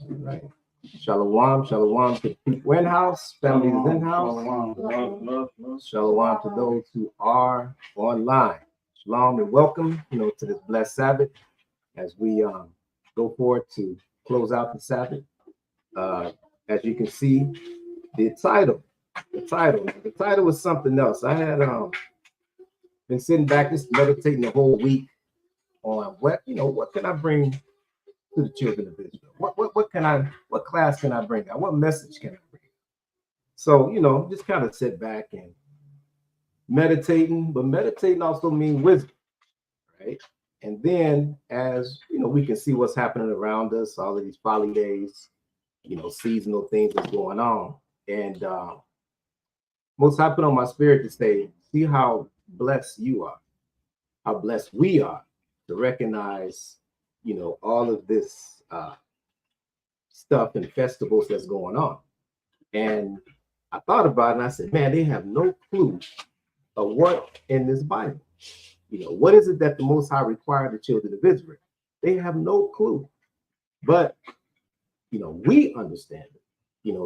All right. Shalom, shalom to the people in house, families in house. Shalom to those who are online. Shalom and welcome, to this blessed Sabbath as we go forward to close out the Sabbath. Uh, as you can see, the title, the title was something else. I had been sitting back just meditating the whole week on what can I bring to the children of Israel? What class can I bring out? What message can I bring? So, just kind of sit back and meditating, but meditating also means wisdom, right? And then as we can see what's happening around us, all of these folly days, seasonal things that's going on. And most I put on my spirit to say, see how blessed you are, how blessed we are to recognize, all of this stuff and festivals that's going on. And I thought about it and I said, man, they have no clue of what in this Bible. What is it that the Most High required the children of Israel? They have no clue. But, we understand it.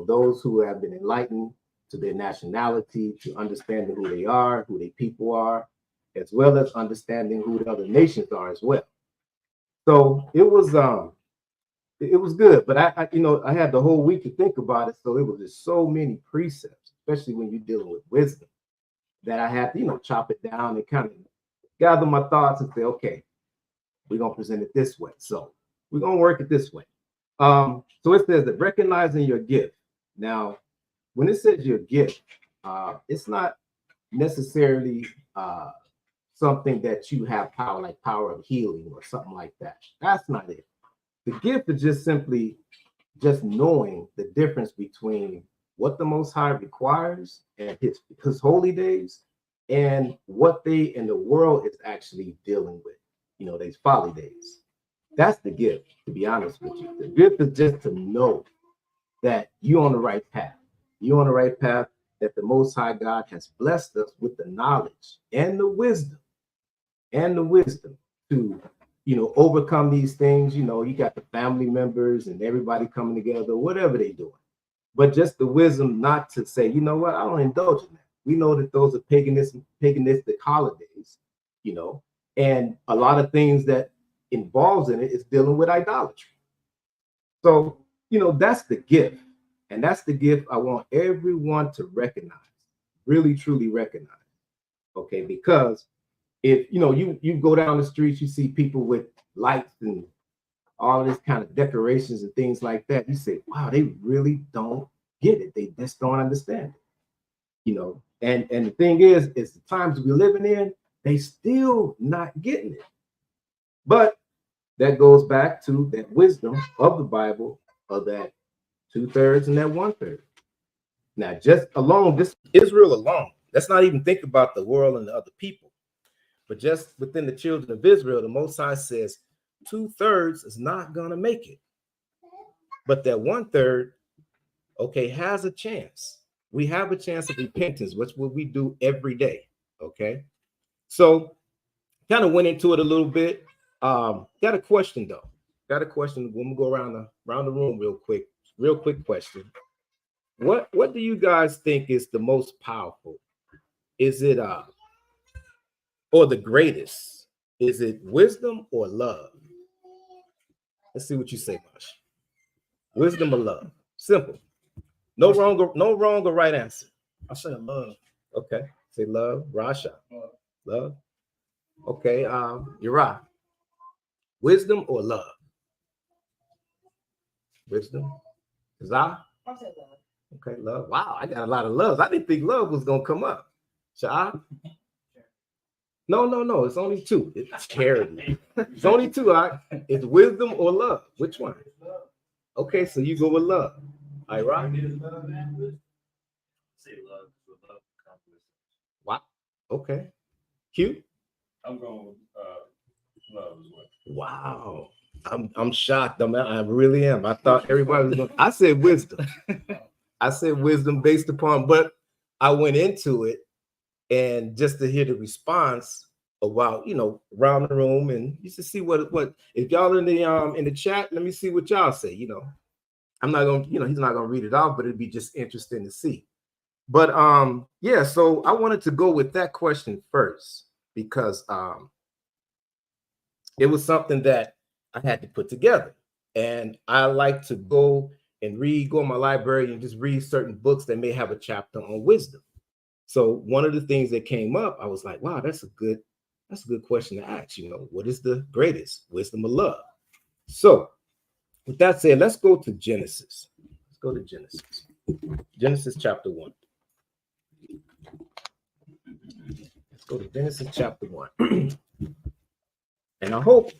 Those who have been enlightened to their nationality, to understanding who they are, who their people are, as well as understanding who the other nations are as well. So it was good, but I had the whole week to think about it. So it was just so many precepts, especially when you're dealing with wisdom, that I had to, chop it down and kind of gather my thoughts and say, okay, we're going to present it this way. So we're going to work it this way. So it says that recognizing your gift. Now, when it says your gift, it's not necessarily something that you have power, like power of healing or something like that. That's not it. The gift is just simply just knowing the difference between what the Most High requires and his holy days and what they in the world is actually dealing with, these folly days. That's the gift, to be honest with you. The gift is just to know that you're on the right path. You're on the right path, that the Most High God has blessed us with the knowledge and the wisdom to overcome these things. You got the family members and everybody coming together, whatever they're doing. But just the wisdom not to say, you know what, I don't indulge in that. We know that those are paganistic holidays, and a lot of things that involves in it is dealing with idolatry. So, that's the gift. And that's the gift I want everyone to recognize, really, truly recognize. Okay, because if you go down the streets, you see people with lights and all this kind of decorations and things like that. You say, wow, they really don't get it. They just don't understand it. And the thing is the times we're living in, they still not getting it. But that goes back to that wisdom of the Bible, of that 2/3 and that 1/3. Now, just alone, this Israel alone, let's not even think about the world and the other people. But just within the children of Israel, the Most High says 2/3 is not going to make it. But that 1/3, okay, has a chance. We have a chance of repentance, which what we do every day. Okay. So kind of went into it a little bit. Got a question though. Got a question. When we go around the room real quick question. What do you guys think is the most powerful? Is it or the greatest? Is it wisdom or love? Let's see what you say, Mosh. Wisdom or love? Simple. No wrong or right answer. I say love. Okay. Say love. Rasha. Love. Okay. Uriah. Wisdom or love? Wisdom. Zah? I say love. Okay, love. Wow, I got a lot of loves. I didn't think love was gonna come up. Shah? No. It's only two. It's charity. It's only two. It's wisdom or love. Which one? Okay, so you go with love. All right, Rock? Say love. Wow. Okay. Q? I'm going with love as well. Wow. I'm shocked. I really am. I thought everybody was going. I said wisdom. I said wisdom based upon, but I went into it and just to hear the response about, around the room, and you should see what if y'all in the chat, let me see what y'all say, I'm not gonna, he's not gonna read it off, but it'd be just interesting to see. But yeah, so I wanted to go with that question first because it was something that I had to put together. And I like to go in my library and just read certain books that may have a chapter on wisdom. So one of the things that came up, I was like, wow, that's a good question to ask. What is the greatest wisdom of love? So with that said, let's go to Genesis. Let's go to Genesis. Genesis chapter 1. Let's go to Genesis chapter 1. And I hope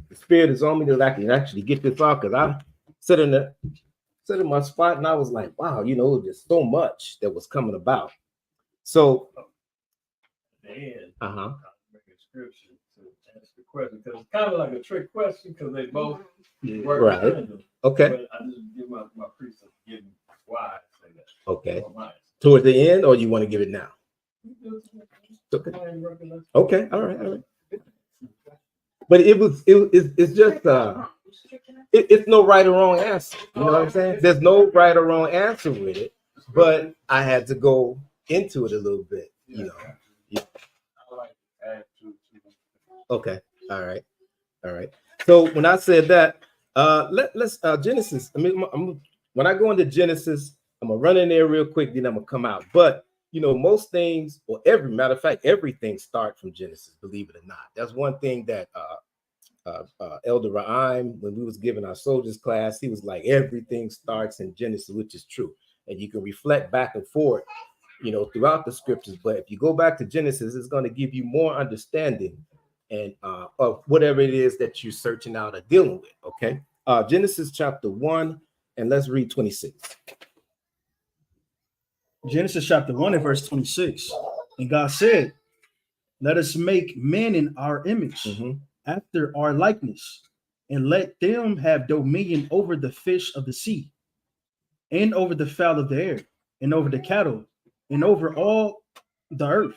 the Spirit is on me that I can actually get this off, because I sat in my spot and I was like, wow, there's so much that was coming about. So, I'm making scripture to ask the question, because it's kind of like a trick question, because they both work right. Okay. But I just give my precept, give me why I say that. Okay. Towards the end, or you want to give it now? Okay. Okay. All right. But it's just it's no right or wrong answer. You know what I'm saying? There's no right or wrong answer with it, but I had to go into it a little bit. Yeah. Okay. All right. So when I said that, let's Genesis. When I go into Genesis, I'm gonna run in there real quick, then I'm gonna come out. But most things, or matter of fact, everything starts from Genesis, believe it or not. That's one thing that Elder Ra'im, when we was giving our soldiers class, he was like, everything starts in Genesis, which is true. And you can reflect back and forth, throughout the scriptures. But if you go back to Genesis, it's going to give you more understanding and of whatever it is that you're searching out or dealing with. Okay. Genesis chapter 1, and let's read 26. Genesis chapter 1 and verse 26. And God said, let us make men in our image, after our likeness, and let them have dominion over the fish of the sea, and over the fowl of the air, and over the cattle, and over all the earth,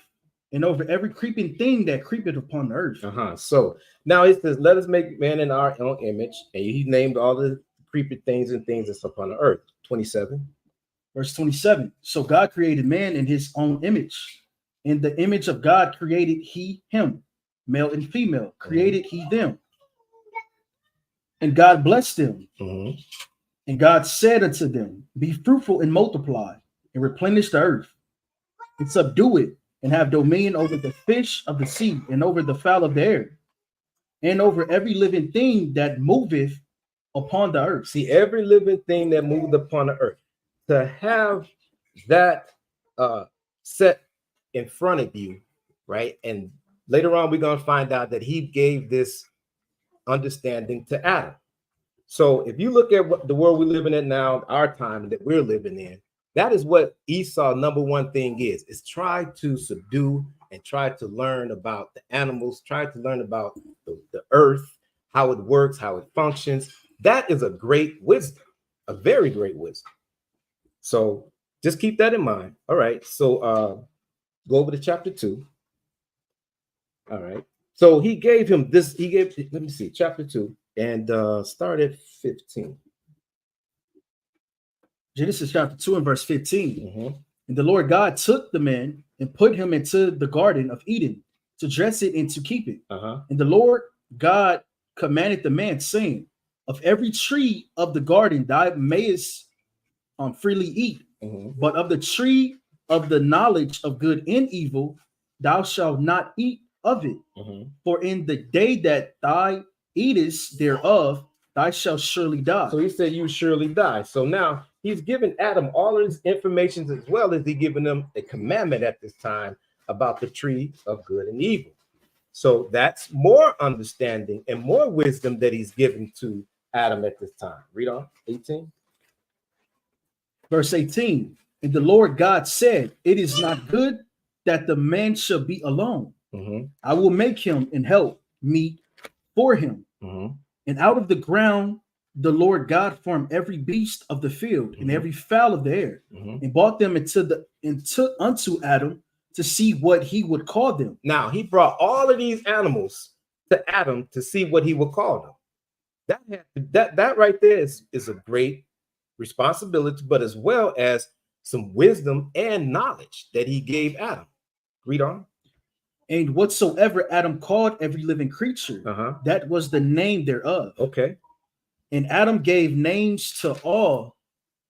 and over every creeping thing that creepeth upon the earth. So now it says, let us make man in our own image, and he named all the creeping things and things that's upon the earth. 27. Verse 27. So God created man in his own image. In the image of God created he him, male and female, created he them. And God blessed them. And God said unto them, be fruitful and multiply, and replenish the earth, and subdue it, and have dominion over the fish of the sea, and over the fowl of the air, and over every living thing that moveth upon the earth. See, every living thing that moved upon the earth. To have that set in front of you, right? And later on, we're going to find out that he gave this understanding to Adam. So if you look at what the world we're living in now, our time that we're living in, that is what Esau number one thing is try to subdue and try to learn about the animals, try to learn about the earth, how it works, how it functions. That is a great wisdom, a very great wisdom. So just keep that in mind. All right. So go over to chapter 2. All right. So he gave him this. Let me see, chapter 2, and start at 15. Genesis chapter 2 and verse 15. And the Lord God took the man and put him into the garden of Eden to dress it and to keep it. And the Lord God commanded the man, saying, of every tree of the garden thou mayest freely eat, but of the tree of the knowledge of good and evil thou shalt not eat of it. For in the day that thou eatest thereof, thou shalt surely die. So he said you surely die. So now he's given Adam all of this information, as well as he given them a commandment at this time about the tree of good and evil. So that's more understanding and more wisdom that he's given to Adam at this time. Read on, 18. Verse 18. And the Lord God said, it is not good that the man shall be alone. I will make him and help meet for him. And out of the ground the Lord God formed every beast of the field and every fowl of the air, and brought them unto Adam to see what he would call them. Now he brought all of these animals to Adam to see what he would call them. That right there is a great responsibility, but as well as some wisdom and knowledge that he gave Adam. Read on. And whatsoever Adam called every living creature, that was the name thereof. Okay. And Adam gave names to all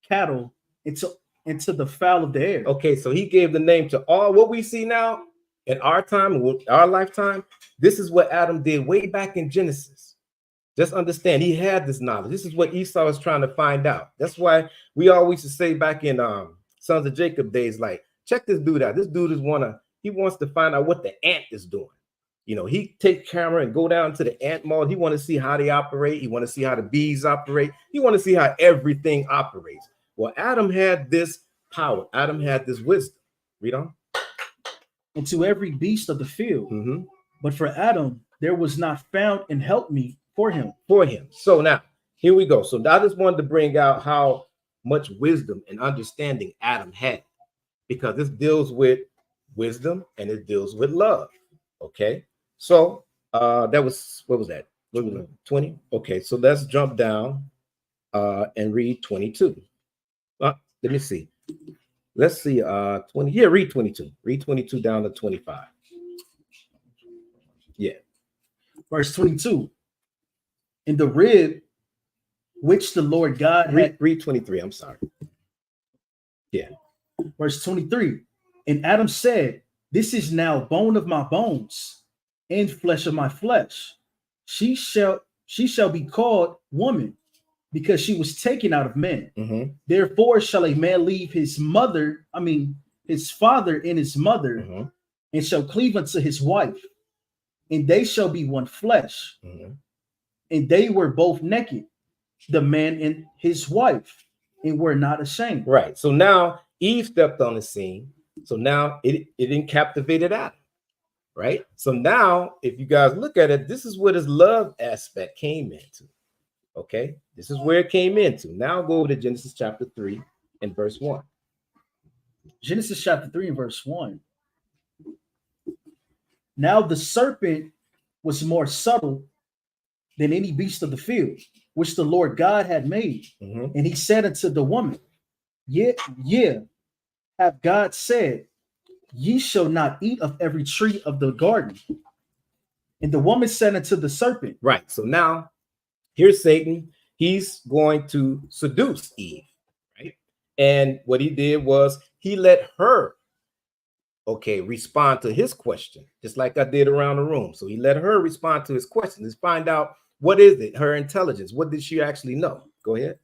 cattle and to the fowl of the air. Okay, so he gave the name to all what we see now in our time, our lifetime. This is what Adam did way back in Genesis. Just understand, he had this knowledge. This is what Esau was trying to find out. That's why we always used to say back in Sons of Jacob days, like, check this dude out. This dude he wants to find out what the ant is doing. You know, he take camera and go down to the ant mall. He want to see how they operate. He want to see how the bees operate. He want to see how everything operates. Well, Adam had this power. Adam had this wisdom. Read on. And to every beast of the field. But for Adam, there was not found an helpmeet for him. So now, here we go. So I just wanted to bring out how much wisdom and understanding Adam had, because this deals with wisdom and it deals with love. Okay. So that was, what was that? 20? Okay. So let's jump down and read 22. Let me see. Let's see. 20. Yeah, read 22. Read 22 down to 25. Yeah. Verse 22. In the rib which the Lord God had. Read 23. I'm sorry. Yeah. Verse 23. And Adam said, this is now bone of my bones and flesh of my flesh. She shall be called woman, because she was taken out of men. Therefore shall a man leave his father and his mother, and shall cleave unto his wife, and they shall be one flesh. And they were both naked, the man and his wife, and were not ashamed. Right. So now Eve stepped on the scene. So now it captivated Adam. Right. So now, if you guys look at it, this is where this love aspect came into. Okay. This is where it came into. Now go over to Genesis chapter 3 and verse 1. Genesis chapter 3 and verse 1. Now the serpent was more subtle than any beast of the field, which the Lord God had made. And he said unto the woman, Yeah, have God said, ye shall not eat of every tree of the garden. And the woman said unto the serpent. Right. So now here's Satan. He's going to seduce Eve. Right. And what he did was he let her, respond to his question, just like I did around the room. So he let her respond to his question. Let's find out, what is it? Her intelligence. What did she actually know? Go ahead.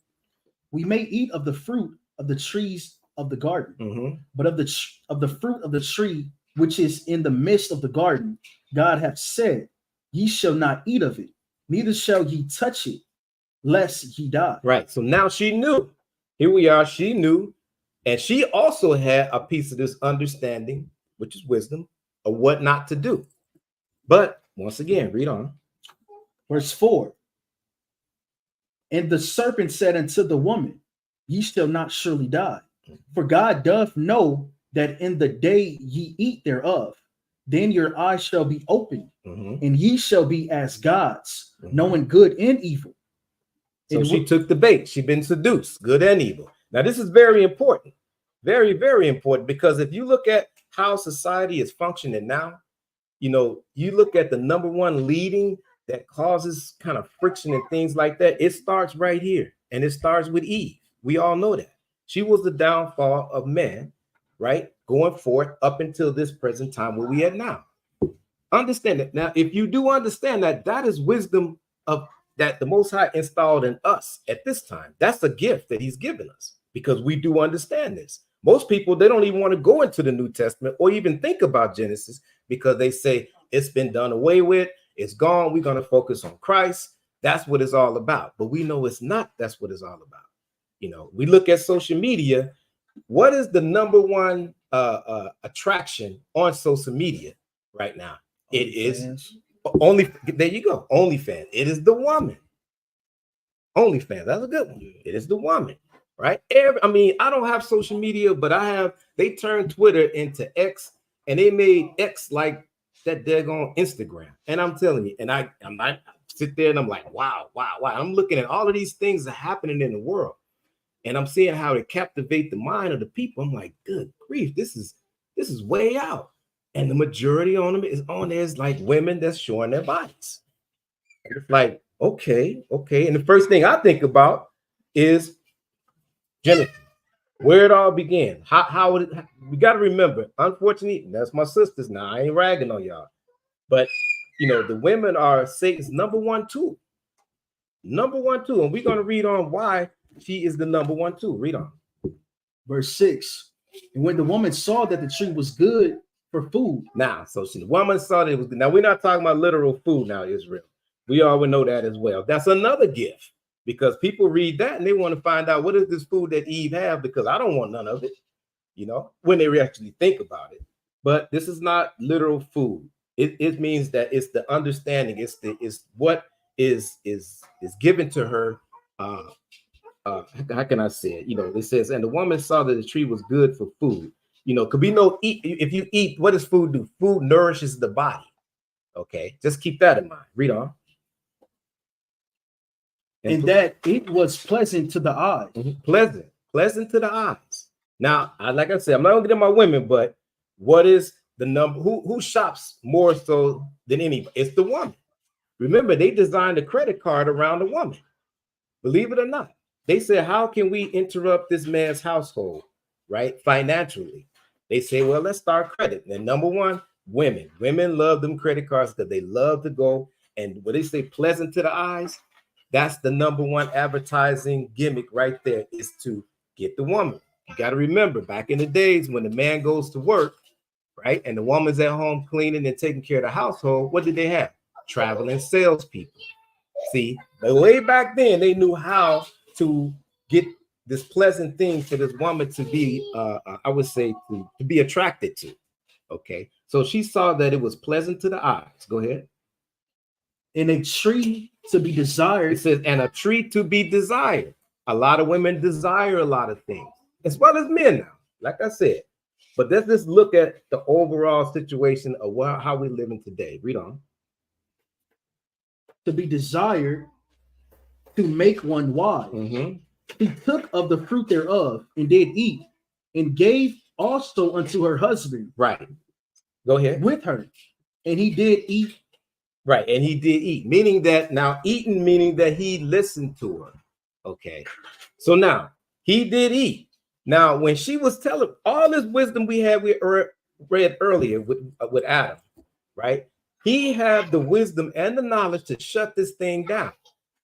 We may eat of the fruit of the trees of the garden, but of the fruit of the tree which is in the midst of the garden, God hath said, ye shall not eat of it, neither shall ye touch it, lest ye die. Right. So now she knew. Here we are. She knew, and she also had a piece of this understanding, which is wisdom, of what not to do. But once again, read on. Verse 4. And the serpent said unto the woman, ye shall not surely die, for God doth know that in the day ye eat thereof, then your eyes shall be opened, and ye shall be as gods, knowing good and evil. So she took the bait. She's been seduced, good and evil. Now, this is very important. Very, very important, because if you look at how society is functioning now, you look at the number one leading that causes kind of friction and things like that. It starts right here, and it starts with Eve. We all know that. She was the downfall of man, right? Going forth up until this present time where we at now. Understand it. Now, if you do understand that, that is wisdom of that the Most High installed in us at this time. That's a gift that he's given us, because we do understand this. Most people, they don't even want to go into the New Testament or even think about Genesis, because they say it's been done away with. It's gone. We're going to focus on Christ. That's what it's all about. But we know it's not. That's what it's all about. We look at social media. What is the number one attraction on social media right now? It is only. There you go. OnlyFans. It is the woman. OnlyFans. That's a good one. It is the woman, right? I don't have social media, but they turned Twitter into X, and they made X like that daggone Instagram. And I'm telling you, and I sit there and I'm like, wow. I'm looking at all of these things that are happening in the world. And I'm seeing how it captivate the mind of the people. I'm like, good grief, this is way out. And the majority on them is like women that's showing their bodies. And it's like, okay. And the first thing I think about is Genesis, where it all began. How we got to remember, unfortunately, that's my sisters now. I ain't ragging on y'all. But the women are Satan's number one tool. Number one tool. And we're going to read on why she is the number one tool. Read on. Verse 6. And when the woman saw that the tree was good for food. Now, so the woman saw that it was good. Now, we're not talking about literal food now, Israel. We already know that as well. That's another gift, because people read that and they want to find out, what is this food that Eve have? Because I don't want none of it, when they actually think about it. But this is not literal food. It means that it's the understanding. It's what is given to her. How can I say it? It says, and the woman saw that the tree was good for food. Could be if you eat, what does food do? Food nourishes the body. Okay, just keep that in mind. Read on. And that it was pleasant to the eyes. Pleasant to the eyes. Now, like I said, I'm not gonna get in my women, but what is the number? Who shops more so than anybody? It's the woman. Remember, they designed a credit card around the woman. Believe it or not. They said, how can we interrupt this man's household, right? Financially. They say, well, let's start credit. And number one, women. Women love them credit cards because they love to go. And when they say pleasant to the eyes, that's the number one advertising gimmick right there, is to get the woman. You got to remember, back in the days when the man goes to work, right, and the woman's at home cleaning and taking care of the household, what did they have? Traveling salespeople. See, but way back then, they knew how to get this pleasant thing for this woman to be, I would say, to be attracted to. Okay, so she saw that it was pleasant to the eyes. Go ahead. And a tree to be desired. It says, and a tree to be desired. A lot of women desire a lot of things, as well as men now, like I said. But let's just look at the overall situation of how we're living today. Read on. To be desired, to make one wise. He took of the fruit thereof and did eat, and gave also unto her husband. Right. Go ahead. With her. And he did eat. Right. And he did eat, meaning that he listened to her. Okay. So now he did eat. Now, when she was telling all this wisdom we read earlier with Adam, right? He had the wisdom and the knowledge to shut this thing down.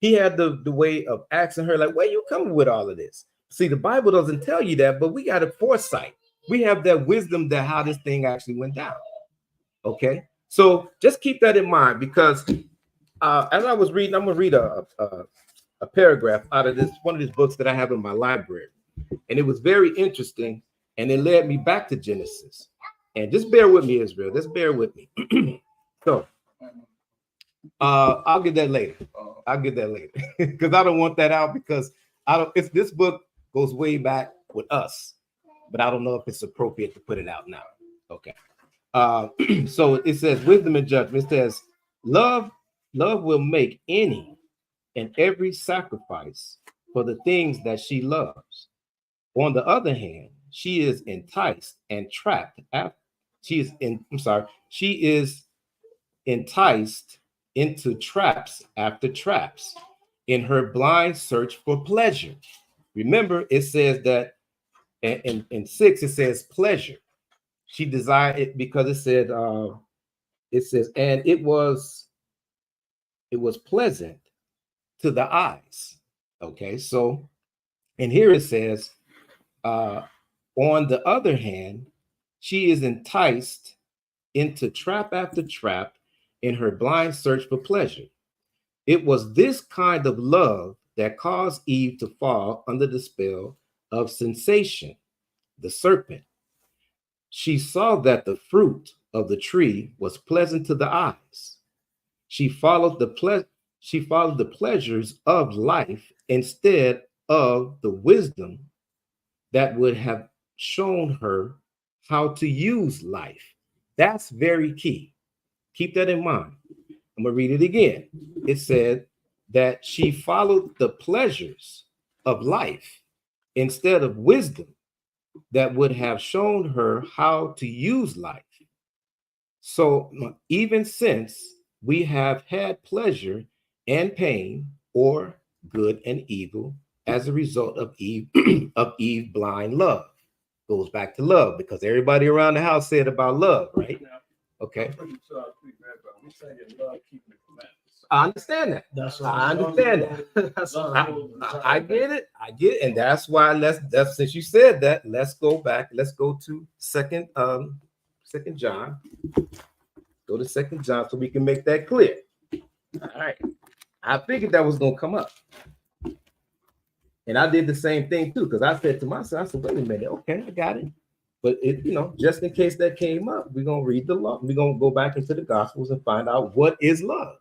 He had the way of asking her, like, where you coming with all of this? See, the Bible doesn't tell you that, but we got a foresight. We have that wisdom that how this thing actually went down. Okay. So just keep that in mind, because as I was reading, I'm going to read a paragraph out of one of these books that I have in my library. And it was very interesting. And it led me back to Genesis. And just bear with me, Israel. Just bear with me. So I'll get that later. Because I don't want that out, because this book goes way back with us, but I don't know if it's appropriate to put it out now. Okay. So it says wisdom and judgment. It says love will make any and every sacrifice for the things that she loves. On the other hand, she is enticed and trapped. She is enticed into traps after traps in her blind search for pleasure. Remember, it says that in 6, it says pleasure. She desired it because it says, and it was pleasant to the eyes. Okay, so, and here it says, on the other hand, she is enticed into trap after trap in her blind search for pleasure. It was this kind of love that caused Eve to fall under the spell of sensation, the serpent. She saw that the fruit of the tree was pleasant to the eyes. She followed the pleasures of life instead of the wisdom that would have shown her how to use life. That's very key. Keep that in mind. I'm going to read it again. It said that she followed the pleasures of life instead of wisdom that would have shown her how to use life. So even since we have had pleasure and pain, or good and evil, as a result of Eve of Eve blind love. Goes back to love, because everybody around the house said about love, right? Okay. I understand that. I understand that. I get it. I get it. And that's why that's since you said that, let's go back. Let's go to second John. Go to 2 John so we can make that clear. All right. I figured that was gonna come up. And I did the same thing too, because I said to myself, I said, wait a minute, okay, I got it. But it, just in case that came up, we're gonna read the law. We're gonna go back into the gospels and find out what is love.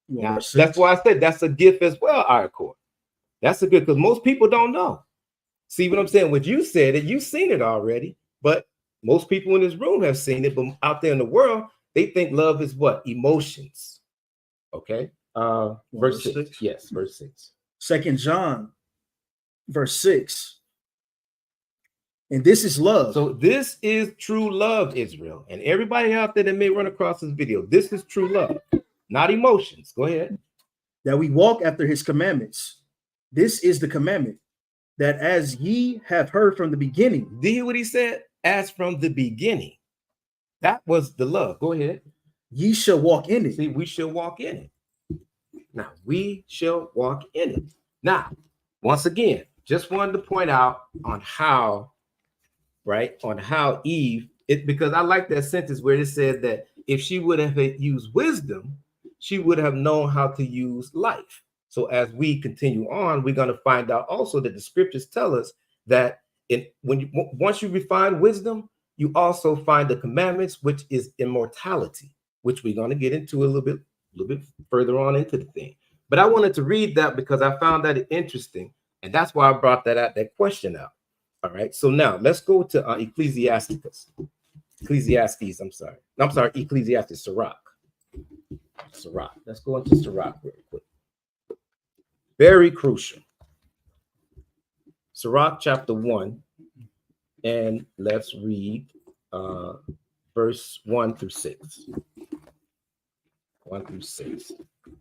Now, that's why I said that's a gift as well, IQAhmath. That's a good, because most people don't know. See what I'm saying? What you said, it, you've seen it already, but most people in this room have seen it, but out there in the world, they think love is what? Emotions. Okay. Verse 6. Yes, verse 6. 2 John, verse 6. And this is love. So this is true love, Israel. And everybody out there that may run across this video, this is true love, not emotions. Go ahead. That we walk after his commandments. This is the commandment, that as ye have heard from the beginning. Do you hear what he said? As from the beginning. That was the love. Go ahead. Ye shall walk in it. See, we shall walk in it. Now, we shall walk in it. Now, once again, just wanted to point out on how, right, on how Eve, because I like that sentence where it said that if she would have used wisdom, she would have known how to use life. So as we continue on, we're going to find out also that the scriptures tell us that once you refine wisdom, you also find the commandments, which is immortality, which we're going to get into a little bit further on into the thing. But I wanted to read that because I found that interesting, and that's why I brought that question out. All right. So now let's go to Ecclesiasticus. Ecclesiastes. Ecclesiastes. Sirach. Let's go into Sirach real quick. Very crucial. Sirach chapter 1, and let's read verse 1 through 6. 1 through 6.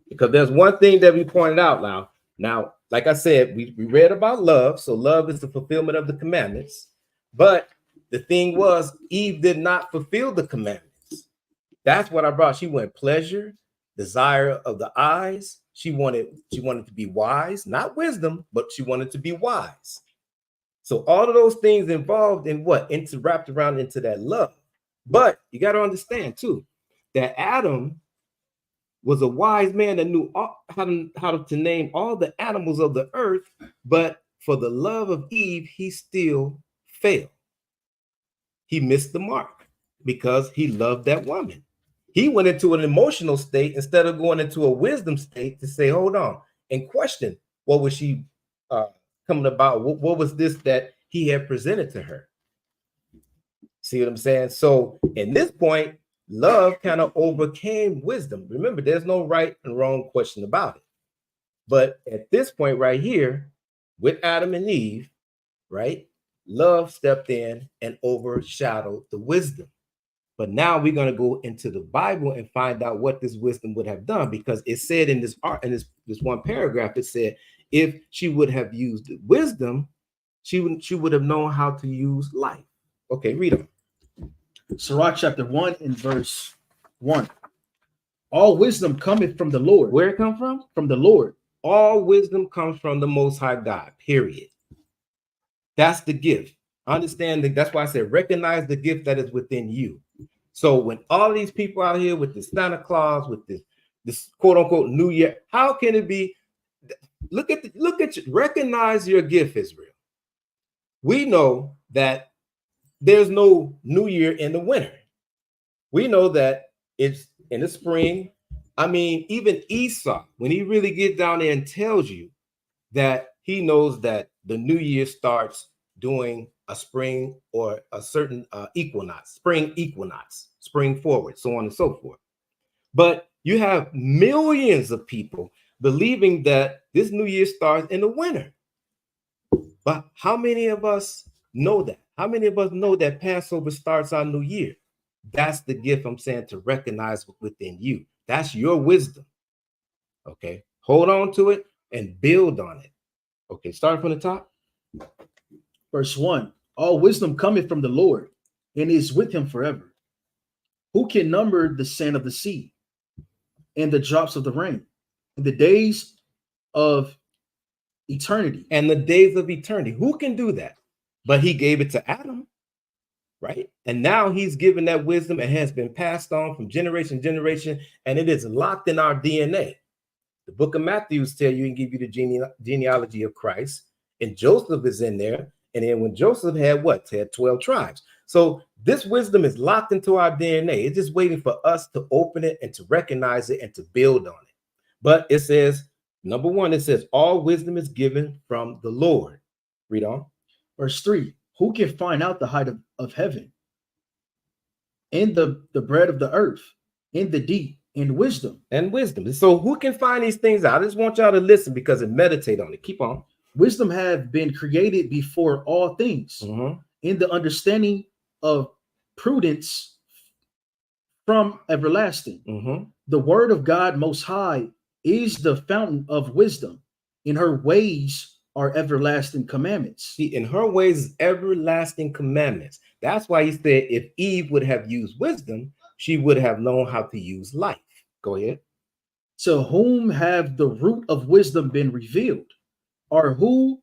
Because there's one thing that we pointed out now. Now, like I said, we read about love. So love is the fulfillment of the commandments. But the thing was, Eve did not fulfill the commandments. That's what I brought. She wanted pleasure, desire of the eyes. She wanted to be wise, not wisdom, but she wanted to be wise. So all of those things involved in what? Wrapped around into that love. But you got to understand too, that Adam was a wise man that knew how to name all the animals of the earth, but for the love of Eve, he still failed. He missed the mark because he loved that woman. He went into an emotional state instead of going into a wisdom state to say, hold on, and question what was she coming about? What was this that he had presented to her? See what I'm saying? So in this point, love kind of overcame wisdom. Remember, there's no right and wrong question about it. But at this point right here, with Adam and Eve, right, love stepped in and overshadowed the wisdom. But now we're going to go into the Bible and find out what this wisdom would have done, because it said in this one paragraph, it said if she would have used wisdom, she would have known how to use life. Okay, read them. Sirach chapter 1 and verse 1. All wisdom cometh from the Lord. Where it come from? From the Lord. All wisdom comes from the Most High God, period. That's the gift. Understand that. That's why I said recognize the gift that is within you. So when all these people out here with this Santa Claus, with this quote unquote New Year, how can it be? Look at you, recognize your gift, Israel. We know that there's no New Year in the winter. We know that it's in the spring. I mean, even Esau, when he really gets down there and tells you that he knows that the New Year starts during a spring or a certain spring equinox, spring forward, so on and so forth. But you have millions of people believing that this New Year starts in the winter. But how many of us know that? How many of us know that Passover starts our new year? That's the gift I'm saying, to recognize within you. That's your wisdom. Okay. Hold on to it and build on it. Okay. Starting from the top. Verse 1. All wisdom cometh from the Lord, and is with him forever. Who can number the sand of the sea, and the drops of the rain, and the days of eternity? And the days of eternity. Who can do that? But he gave it to Adam, right? And now he's given that wisdom and has been passed on from generation to generation, and it is locked in our DNA. The book of Matthew tell you and give you the genealogy of Christ, and Joseph is in there. And then when Joseph had what? Had 12 tribes. So this wisdom is locked into our DNA. It's just waiting for us to open it and to recognize it and to build on it. But it says, number one, it says, all wisdom is given from the Lord. Read on. Verse 3. Who can find out the height of heaven, and the breadth of the earth, and the deep, and wisdom? And wisdom. So who can find these things out? I just want y'all to listen because and meditate on it. Keep on. Wisdom have been created before all things, in the understanding of prudence from everlasting. The word of God most high is the fountain of wisdom. In her ways are everlasting commandments. See, in her ways, everlasting commandments. That's why he said if Eve would have used wisdom, she would have known how to use life. Go ahead. To whom have the root of wisdom been revealed, or who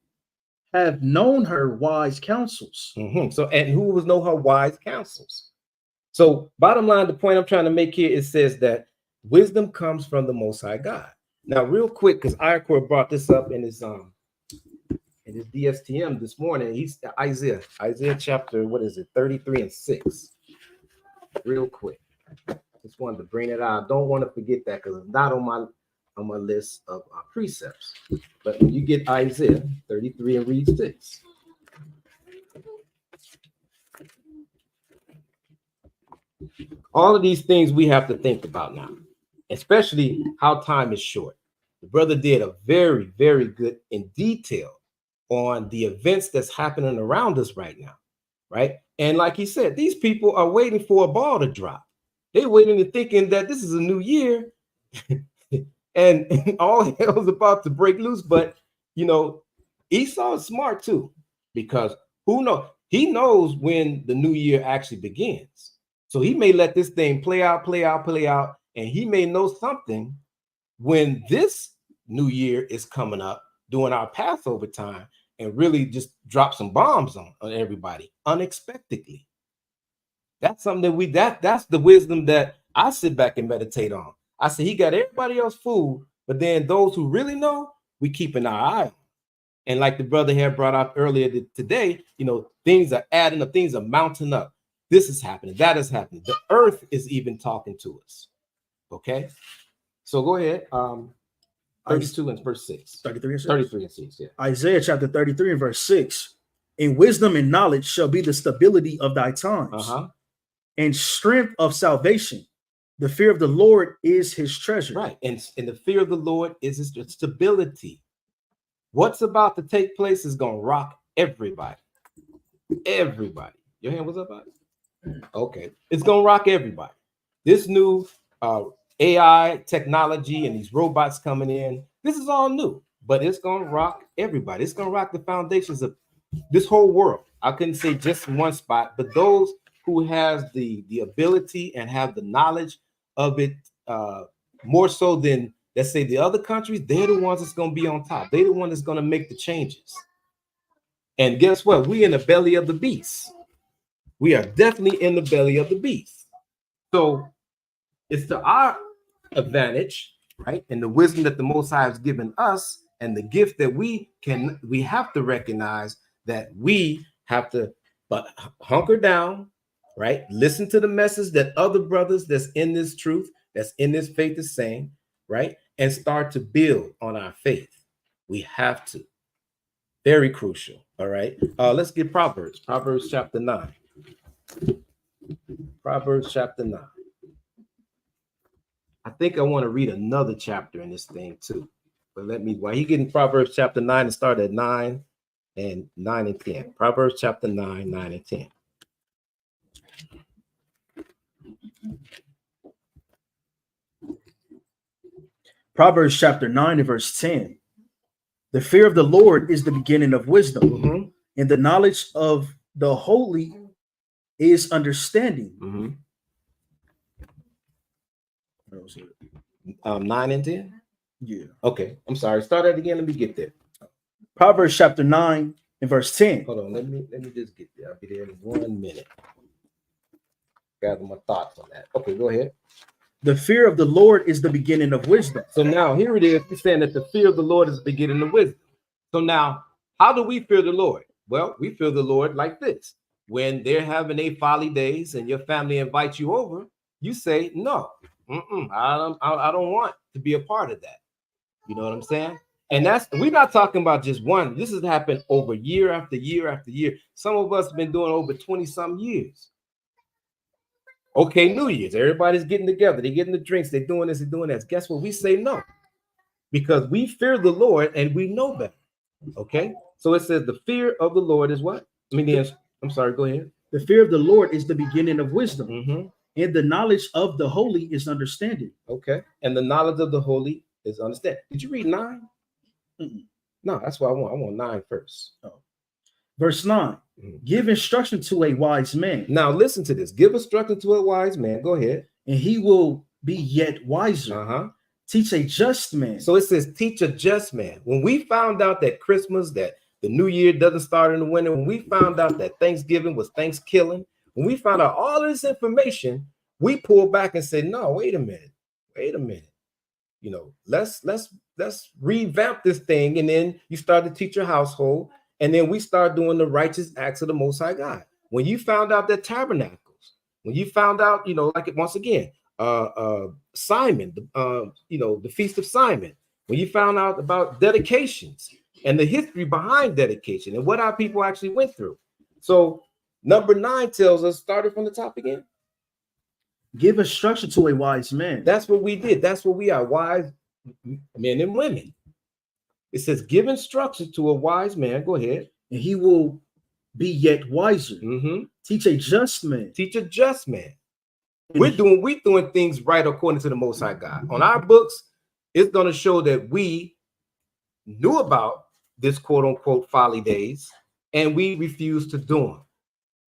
have known her wise counsels? So, and who was know her wise counsels? So, bottom line, the point I'm trying to make here, it says that wisdom comes from the Most High God. Now, real quick, because IQAhmath brought this up in his DSTM this morning. He's Isaiah chapter, what is it, 33 and 6. Real quick, just wanted to bring it out. I don't want to forget that because it's not on my list of precepts. But when you get Isaiah 33 and read 6. All of these things we have to think about now, especially how time is short. The brother did a very, very good in detail on the events that's happening around us right now, right? And like he said, these people are waiting for a ball to drop. They're waiting and thinking that this is a new year and all hell's about to break loose. But, you know, Esau is smart too, because who knows? He knows when the new year actually begins. So he may let this thing play out, and he may know something when this new year is coming up during our Passover time and really just drop some bombs on everybody unexpectedly. That's something that that's the wisdom that I sit back and meditate on. I say he got everybody else fooled, but then those who really know, we keeping our eye on. And like the brother had brought up earlier today, you know, things are adding up, things are mounting up. This is happening, that is happening. The earth is even talking to us. Okay, so go ahead. 32 and verse 6. 33 and 6. 33 and 6, yeah. Isaiah chapter 33 and verse 6. In wisdom and knowledge shall be the stability of thy times, and strength of salvation. The fear of the Lord is his treasure. Right, and the fear of the Lord is his stability. What's about to take place is going to rock everybody. Everybody. Your hand was up, buddy? Okay, it's going to rock everybody. This new AI technology and these robots coming in, this is all new, but it's going to rock everybody. It's going to rock the foundations of this whole world. I couldn't say just one spot, but those who has the ability and have the knowledge of it more so than, let's say, the other countries, they're the ones that's going to be on top. They're the one that's going to make the changes. And guess what? We in the belly of the beast. We are definitely in the belly of the beast. So it's to our advantage, right? And the wisdom that the Most High has given us, and the gift that we have to recognize that we have to hunker down, right? Listen to the message that other brothers that's in this truth, that's in this faith is saying, right? And start to build on our faith. We have to. Very crucial. All right. Let's get Proverbs. Proverbs chapter 9. Proverbs chapter 9. I think I want to read another chapter in this thing too. But while he getting Proverbs chapter 9 and start at 9, and 9 and 10. Proverbs chapter 9, 9 and 10. Proverbs chapter 9 and verse 10. The fear of the Lord is the beginning of wisdom, Mm-hmm. and the knowledge of the holy is understanding. Mm-hmm. That was it. 9 and 10. Yeah. Okay, I'm sorry. Start that again. Let me get there. Proverbs chapter 9 and verse 10. Hold on. Let me just get there. I'll be there in 1 minute. Gather my thoughts on that. Okay, go ahead. The fear of the Lord is the beginning of wisdom. So now here it is. He's saying that the fear of the Lord is the beginning of wisdom. So now, how do we fear the Lord? Well, we fear the Lord like this. When they're having a folly days and your family invites you over, you say, no, I don't want to be a part of that. You know what I'm saying? And we're not talking about just one. This has happened over year after year after year. Some of us have been doing over 20-some years. Okay, New Year's, everybody's getting together. They're getting the drinks. They're doing this, they're doing that. Guess what? We say no. Because we fear the Lord and we know better. Okay? So it says the fear of the Lord is what? I'm sorry, go ahead. The fear of the Lord is the beginning of wisdom, Mm-hmm. and the knowledge of the holy is understanding. Okay. And the knowledge of the holy is understanding. Did you read 9? Mm-mm. No, that's what I want. I want 9 first. Oh. Verse 9. Mhm. Give instruction to a wise man, Now listen to this. Give instruction to a wise man. Go ahead. and he will be yet wiser. Uh-huh. Teach a just man. So it says, teach a just man. When we found out that Christmas, that the New Year doesn't start in the winter, when we found out that Thanksgiving was Thanksgiving, when we found out all this information, we pulled back and said, no, wait a minute. You know, let's revamp this thing. And then you start to teach your household, and then we start doing the righteous acts of the Most High God. When you found out that tabernacles, when you found out, you know, like it once again, Simon, the Feast of Simon, when you found out about dedications and the history behind dedication and what our people actually went through. So number 9 tells us, started from the top again. Give instruction to a wise man. That's what we did. That's what we are, wise men and women. It says, give instruction to a wise man. Go ahead. And he will be yet wiser. Mm-hmm. Teach a just man. Teach a just man. We're doing things right according to the Most High God. On our books, it's going to show that we knew about this quote unquote folly days and we refused to do them.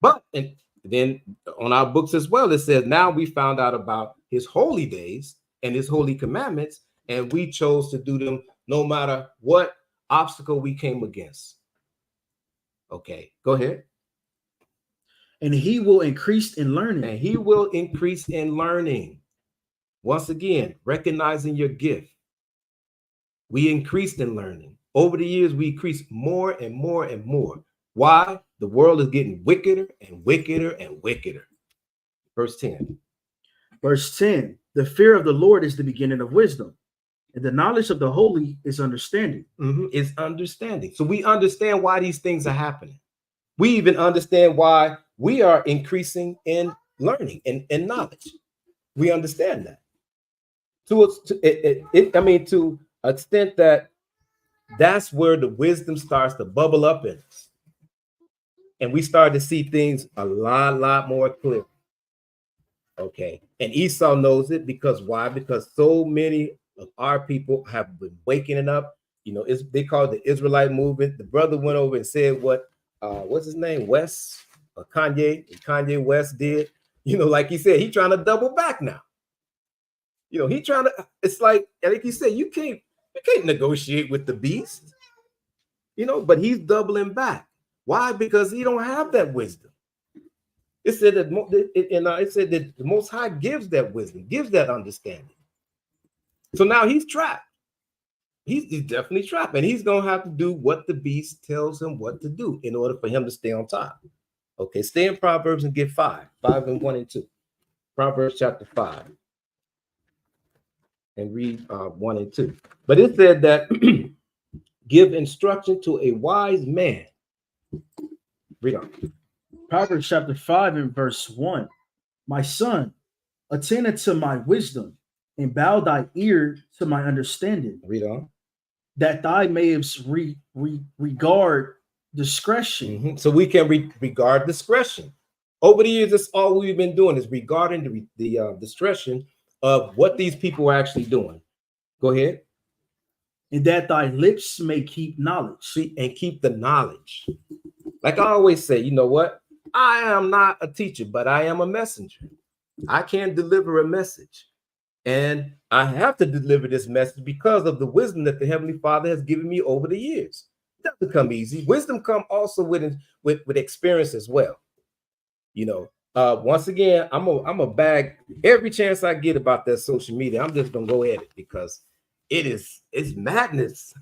But and then on our books as well, it says now we found out about his holy days and his holy commandments, and we chose to do them no matter what obstacle we came against. Okay, go ahead. And he will increase in learning. And he will increase in learning. Once again, recognizing your gift. We increased in learning. Over the years, we increased more and more and more. Why? The world is getting wickeder and wickeder and wickeder. Verse 10. Verse 10. The fear of the Lord is the beginning of wisdom, and the knowledge of the holy is understanding. Mm-hmm. It's understanding. So we understand why these things are happening. We even understand why we are increasing in learning and knowledge. We understand that. To an extent that that's where the wisdom starts to bubble up in us. And we start to see things a lot more clear. Okay. And Esau knows it because why? Because so many of our people have been waking up. You know, they call it the Israelite movement. The brother went over and said what's his name? West or Kanye West did. You know, like he said, he's trying to double back now. You know, it's like he said, you can't negotiate with the beast. You know, but he's doubling back. Why? Because he don't have that wisdom. It said that the Most High gives that wisdom, gives that understanding. So now he's trapped. He's definitely trapped, and he's gonna have to do what the beast tells him what to do in order for him to stay on top. Okay, stay in Proverbs and get 5 and 1 and 2. Proverbs chapter 5, and read 1 and 2. But it said that give instruction to a wise man. Read on. Proverbs chapter 5 and verse 1. My son, attend unto my wisdom, and bow thy ear to my understanding. Read on. That thou mayest regard discretion. So we can regard discretion. Over the years, that's all we've been doing is regarding the discretion of what these people are actually doing. Go ahead. And that thy lips may keep knowledge. See, and keep the knowledge. Like I always say, you know what? I am not a teacher, but I am a messenger. I can deliver a message. And I have to deliver this message because of the wisdom that the Heavenly Father has given me over the years. It doesn't come easy. Wisdom comes also with experience as well. You know, once again, I'm a bag every chance I get about that social media. I'm just gonna go at it because it's madness.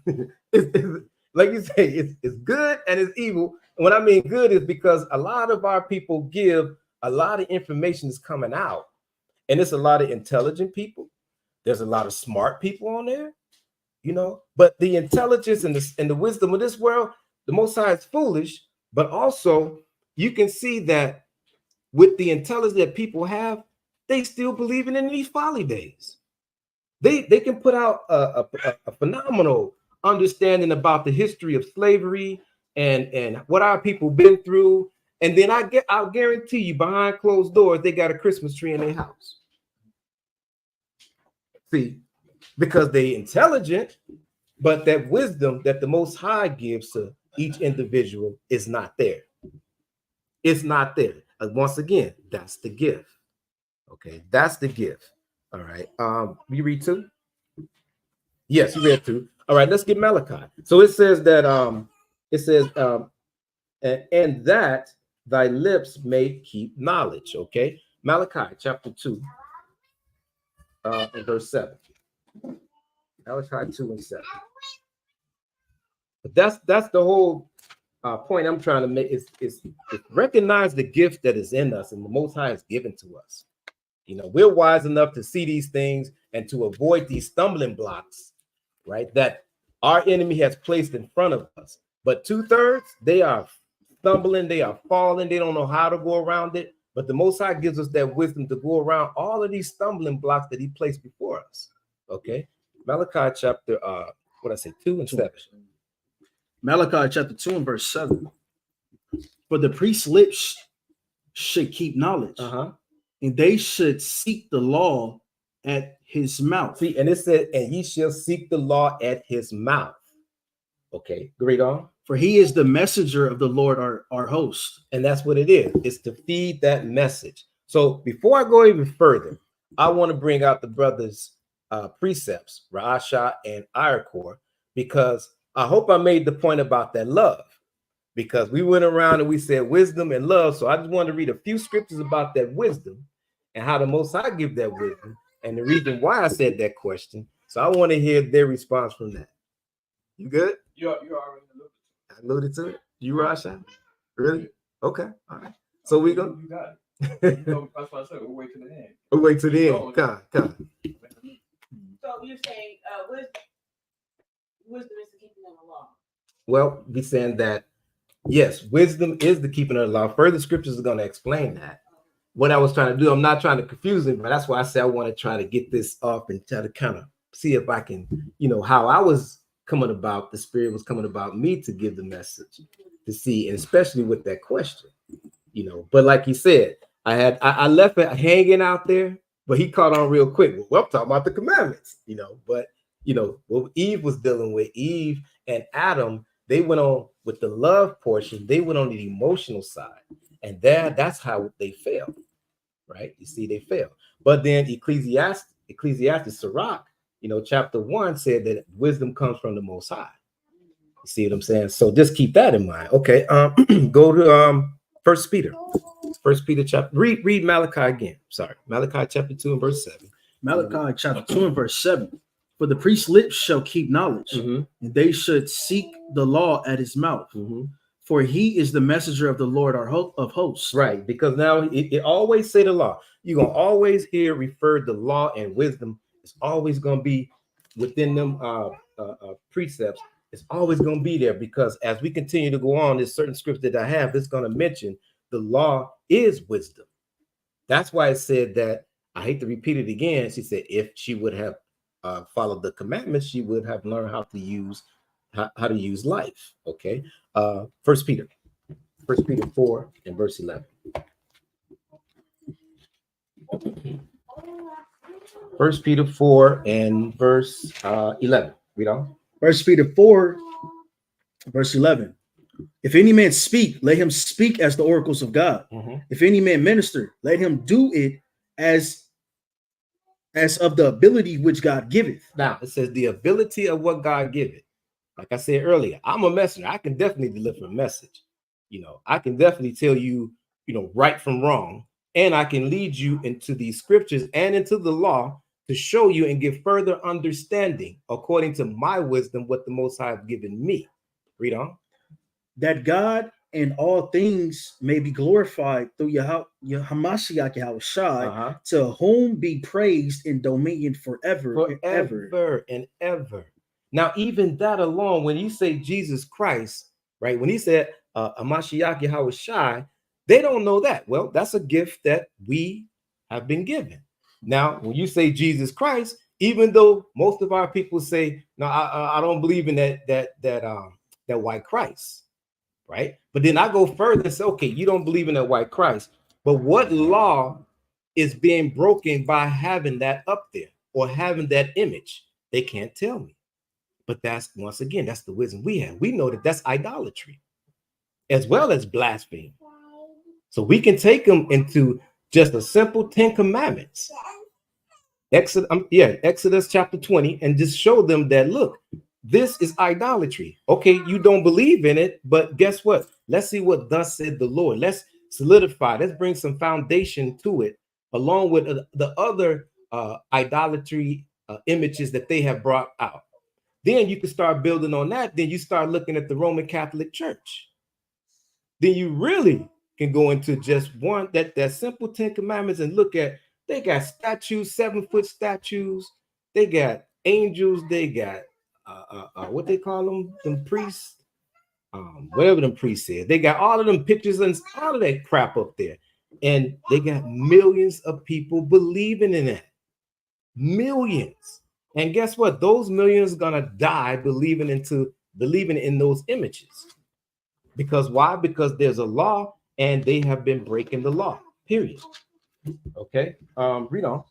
it's, like you say, it's good and it's evil. And what I mean good is because a lot of our people give a lot of information is coming out, and it's a lot of intelligent people. There's a lot of smart people on there, you know. But the intelligence and the wisdom of this world, the Most High is foolish. But also, you can see that with the intelligence that people have, they still believing in these folly days. They can put out a phenomenal understanding about the history of slavery and what our people been through. And then I'll guarantee you behind closed doors, they got a Christmas tree in their house. See, because they intelligent, but that wisdom that the Most High gives to each individual is not there. It's not there. Once again, that's the gift. Okay, that's the gift. All right. You read 2? Yes, you read 2. All right, let's get Malachi. So it says that and that thy lips may keep knowledge. Okay, Malachi chapter 2, and verse 7. Malachi 2 and 7. But that's the whole point I'm trying to make is recognize the gift that is in us and the Most High is given to us. You know, we're wise enough to see these things and to avoid these stumbling blocks, right? That our enemy has placed in front of us. But 2/3, they are stumbling, they are falling, they don't know how to go around it. But the Most High gives us that wisdom to go around all of these stumbling blocks that He placed before us. Okay, Malachi chapter 2 and 7. Malachi chapter 2 and verse 7. For the priest's lips should keep knowledge, and they should seek the law at his mouth. See, and it said, and ye shall seek the law at his mouth. Okay, great on. For he is the messenger of the Lord, our host. And that's what it is. It's to feed that message. So before I go even further, I want to bring out the brothers' precepts, Ra'asha and Irakor, because I hope I made the point about that love. Because we went around and we said wisdom and love. So I just want to read a few scriptures about that wisdom and how the Most High give that wisdom and the reason why I said that question. So I want to hear their response from that. You good? You already alluded to it. You Rasha? Really? Okay. All right. So we go. You got it. You know, that's what I said. We'll wait to the end. We'll wait to the end. Come. So you're saying wisdom is the keeping of the law. Well, we're saying that yes, wisdom is the keeping of the law. Further scriptures are going to explain that. What I was trying to do, I'm not trying to confuse them, but that's why I said I want to try to get this up and try to kind of see if I can, you know, how I was coming about, the Spirit was coming about me to give the message to see, and especially with that question, you know. But like he said, I left it hanging out there, but he caught on real quick. Well, I'm talking about the commandments, you know. But you know what Eve was dealing with, Eve and Adam, they went on with the love portion. They went on the emotional side, and that's how they failed, right? You see, they failed. But then Ecclesiasticus, Sirach, you know, chapter 1 said that wisdom comes from the Most High. You see what I'm saying? So just keep that in mind. Okay, go to First Peter chapter. Read Malachi again. Sorry, Malachi chapter 2 and verse 7. Malachi chapter 2 and verse 7. For the priest's lips shall keep knowledge, and they should seek the law at his mouth. For he is the messenger of the Lord, of hosts. Right, because now it always say the law. You're gonna always hear referred to law and wisdom. It's always gonna be within them precepts. It's always gonna be there because as we continue to go on, there's certain scripts that I have that's gonna mention the law is wisdom. That's why it said that. I hate to repeat it again. She said if she would have followed the commandments, she would have learned how to use life. Okay. First Peter 4 and verse 11. First Peter 4 and verse 11. Read on. First Peter 4, verse 11. If any man speak, let him speak as the oracles of God. If any man minister, let him do it as of the ability which God giveth. Now it says the ability of what God giveth. Like I said earlier, I'm a messenger. I can definitely deliver a message. I can definitely tell you, right from wrong, and I can lead you into these scriptures and into the law to show you and give further understanding according to my wisdom, what the Most High have given me. Read on. That God in all things may be glorified through Hamashiach Yahushai, to whom be praised in dominion forever and ever. Now, even that alone, when you say Jesus Christ, right? When he said Hamashiach Yahushai, they don't know that. Well, that's a gift that we have been given. Now, when you say Jesus Christ, even though most of our people say, no, I don't believe in that white Christ. Right? But then I go further and say, okay, you don't believe in that white Christ, but what law is being broken by having that up there or having that image? They can't tell me. But that's, once again, that's the wisdom we have. We know that that's idolatry as well as blasphemy. So we can take them into just a simple 10 commandments. Exodus chapter 20, and just show them that, look, this is idolatry. Okay, you don't believe in it, but guess what? Let's see what thus said the Lord. Let's solidify. Let's bring some foundation to it, along with the other idolatry images that they have brought out. Then you can start building on that. Then you start looking at the Roman Catholic Church. Then you really can go into just one, that simple 10 commandments, and look at, they got statues, 7-foot statues. They got angels. They got what they call them priests, whatever them priests said. They got all of them pictures and all of that crap up there, and they got millions of people believing in that. Millions. And guess what? Those millions are gonna die believing in those images. Because why? Because there's a law, and they have been breaking the law. Period. Okay. Read on.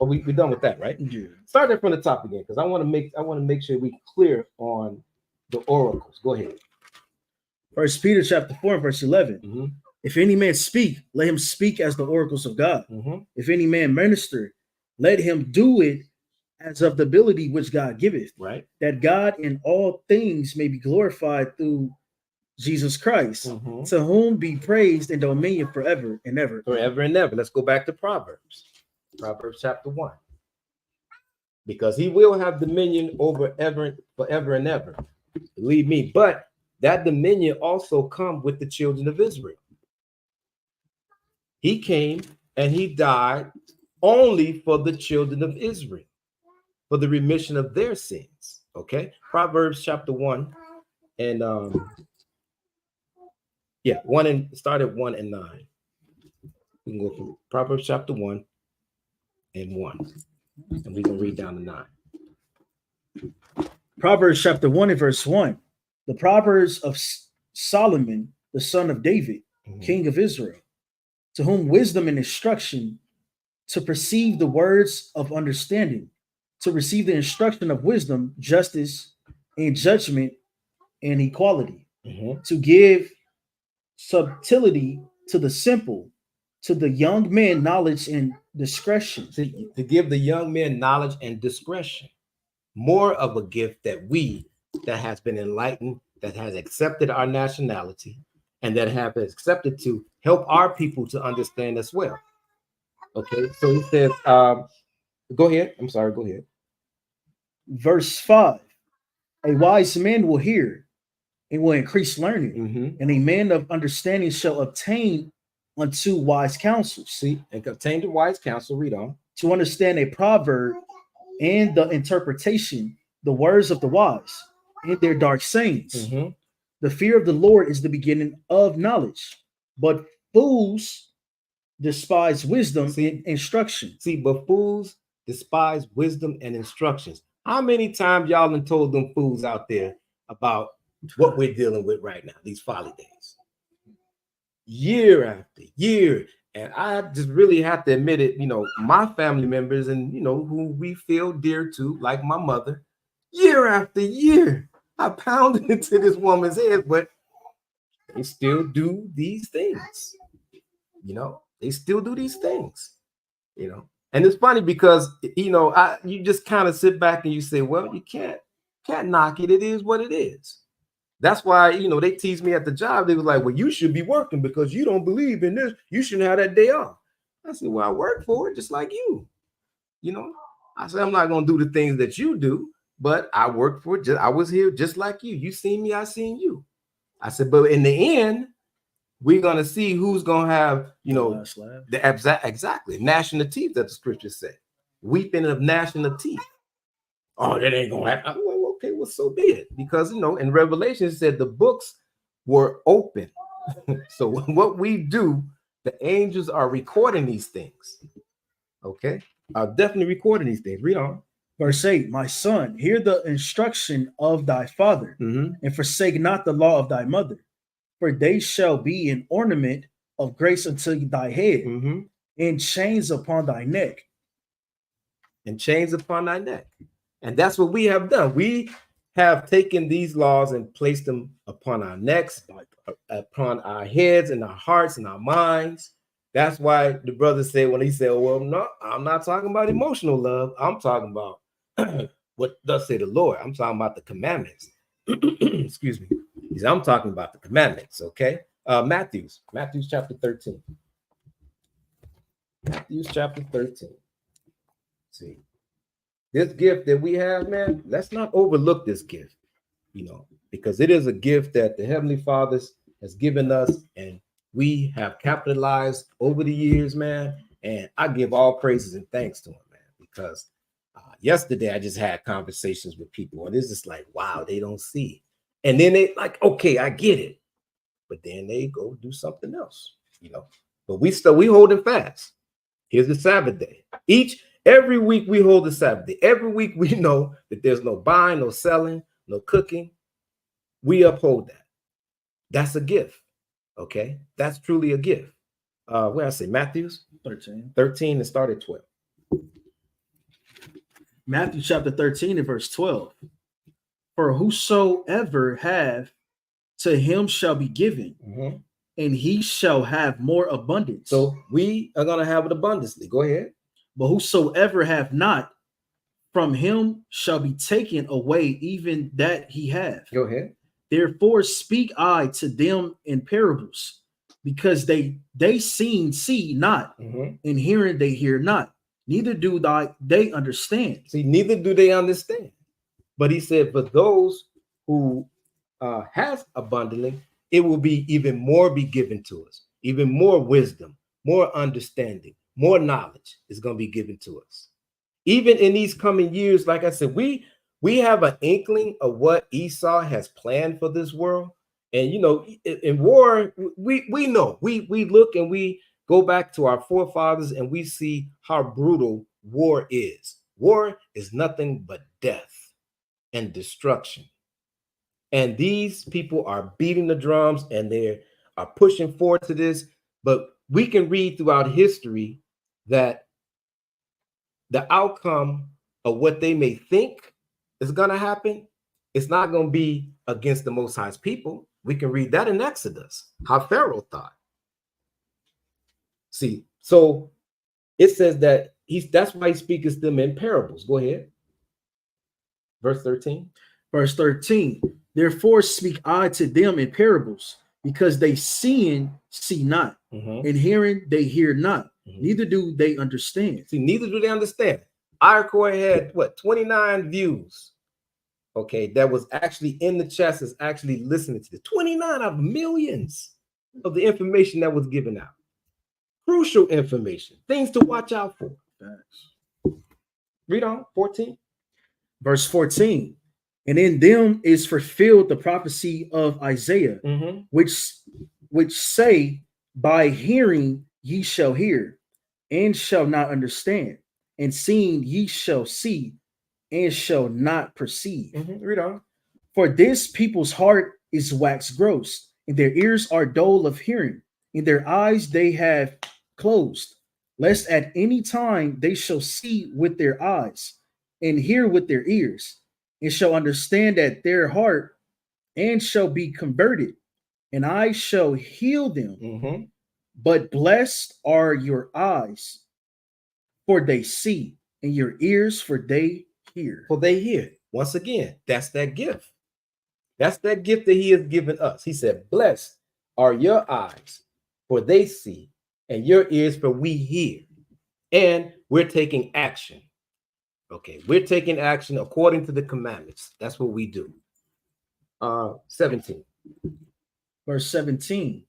Oh, we're done with that, right? Yeah. Start there from the top again, because I want to make sure we clear on the oracles. Go ahead. First Peter chapter 4, verse 11. If any man speak, let him speak as the oracles of God. If any man minister, let him do it as of the ability which God giveth. Right. That God in all things may be glorified through Jesus Christ, to whom be praised in dominion forever and ever. Forever and ever. Let's go back to Proverbs. Proverbs chapter 1. Because he will have dominion over forever and ever. Believe me. But that dominion also comes with the children of Israel. He came and he died only for the children of Israel, for the remission of their sins. Okay. Proverbs chapter 1 and 1 and 9. We can go from Proverbs chapter 1 and 1, and we can read down to 9. Proverbs chapter 1 and verse 1. The Proverbs of Solomon, the son of David, king of Israel, to whom wisdom and instruction, to perceive the words of understanding, to receive the instruction of wisdom, justice, and judgment, and equality, to give subtlety to the simple, to the young men knowledge and discretion. To give the young men knowledge and discretion. More of a gift that has been enlightened, that has accepted our nationality, and that have accepted to help our people to understand as well. Okay, so he says, go ahead. I'm sorry, go ahead. Verse 5. A wise man will hear and will increase learning, and a man of understanding shall obtain unto wise counsel. See, and obtain to wise counsel. Read on. To understand a proverb and the interpretation, the words of the wise, and their dark sayings. The fear of the Lord is the beginning of knowledge, but fools despise wisdom and instruction. See, but fools despise wisdom and instructions. How many times y'all done told them fools out there about what we're dealing with right now, these folly days. Year after year. And I just really have to admit it, my family members and, who we feel dear to, like my mother, year after year, I pounded into this woman's head, but they still do these things. They still do these things, And it's funny because, you just kind of sit back and you say, well, you can't knock it. It is what it is. That's why, they teased me at the job. They was like, well, you should be working because you don't believe in this. You shouldn't have that day off. I said, well, I work for it just like you. I said, I'm not going to do the things that you do, but I work for it. I was here just like you. You seen me, I seen you. I said, but in the end, we're going to see who's going to have, the exactly gnashing of teeth that the scriptures say. Weeping of gnashing of teeth. Oh, that ain't going to happen. Well, okay, well, so be it. Because, in Revelation, it said the books were open. So what we do, the angels are recording these things. Okay? Are definitely recording these things. Read on. Verse 8, my son, hear the instruction of thy father, and forsake not the law of thy mother, for they shall be an ornament of grace unto thy head, and chains upon thy neck. And chains upon thy neck. And that's what we have done. We have taken these laws and placed them upon our necks, upon our heads and our hearts and our minds. That's why the brother said, when he said, well, no, I'm not talking about emotional love. I'm talking about what does say the Lord. I'm talking about the commandments. Excuse me. He said, I'm talking about the commandments. Okay. Matthew chapter 13. Matthew chapter 13. See. This gift that we have, man, let's not overlook this gift, because it is a gift that the Heavenly Father has given us, and we have capitalized over the years, man. And I give all praises and thanks to him, man, because yesterday I just had conversations with people, and it's just like, wow, they don't see. And then they like, okay, I get it. But then they go do something else, But we holding fast. Here's the Sabbath day. Every week we hold the Sabbath day. Every week we know that there's no buying, no selling, no cooking. We uphold that. That's a gift. Okay. That's truly a gift. Where I say Matthew 13 and start at 12. Matthew chapter 13 and verse 12. For whosoever have, to him shall be given, and he shall have more abundance. So we are going to have it abundantly. Go ahead. But whosoever have not, from him shall be taken away even that he have. Go ahead. Therefore speak I to them in parables, because they see not, and hearing they hear not, neither do they understand. See, neither do they understand. But he said, for those who has abundantly, it will be even more be given to us, even more wisdom, more understanding, more knowledge is going to be given to us. Even in these coming years, like I said, we have an inkling of what Esau has planned for this world. And, in war, we know, we look and we go back to our forefathers and we see how brutal war is. War is nothing but death and destruction. And these people are beating the drums and they are pushing forward to this. But we can read throughout history that the outcome of what they may think is going to happen, it's not going to be against the Most High's people. We can read that in Exodus, how Pharaoh thought. See, so it says that that's why he speaks to them in parables. Go ahead. Verse 13. Verse 13. Therefore speak I to them in parables, because they see not, and hearing they hear not, neither do they understand. See, neither do they understand. IQAhmath had 29 views. Okay, that was actually in the chest, is actually listening to the 29 of millions of the information that was given out. Crucial information, things to watch out for. Thanks. Read on, 14. Verse 14. And in them is fulfilled the prophecy of Isaiah, which say, by hearing ye shall hear, and shall not understand, and seeing ye shall see, and shall not perceive. Read on. For this people's heart is wax gross, and their ears are dull of hearing, and their eyes they have closed, lest at any time they shall see with their eyes, and hear with their ears, and shall understand at their heart, and shall be converted, and I shall heal them. Mm-hmm. But blessed are your eyes, for they see, and your ears, for they hear. For they hear. Once again, that's that gift. That's that gift that he has given us. He said, blessed are your eyes, for they see, and your ears, for we hear. And we're taking action. Okay, we're taking action according to the commandments. That's what we do. 17. Verse 17.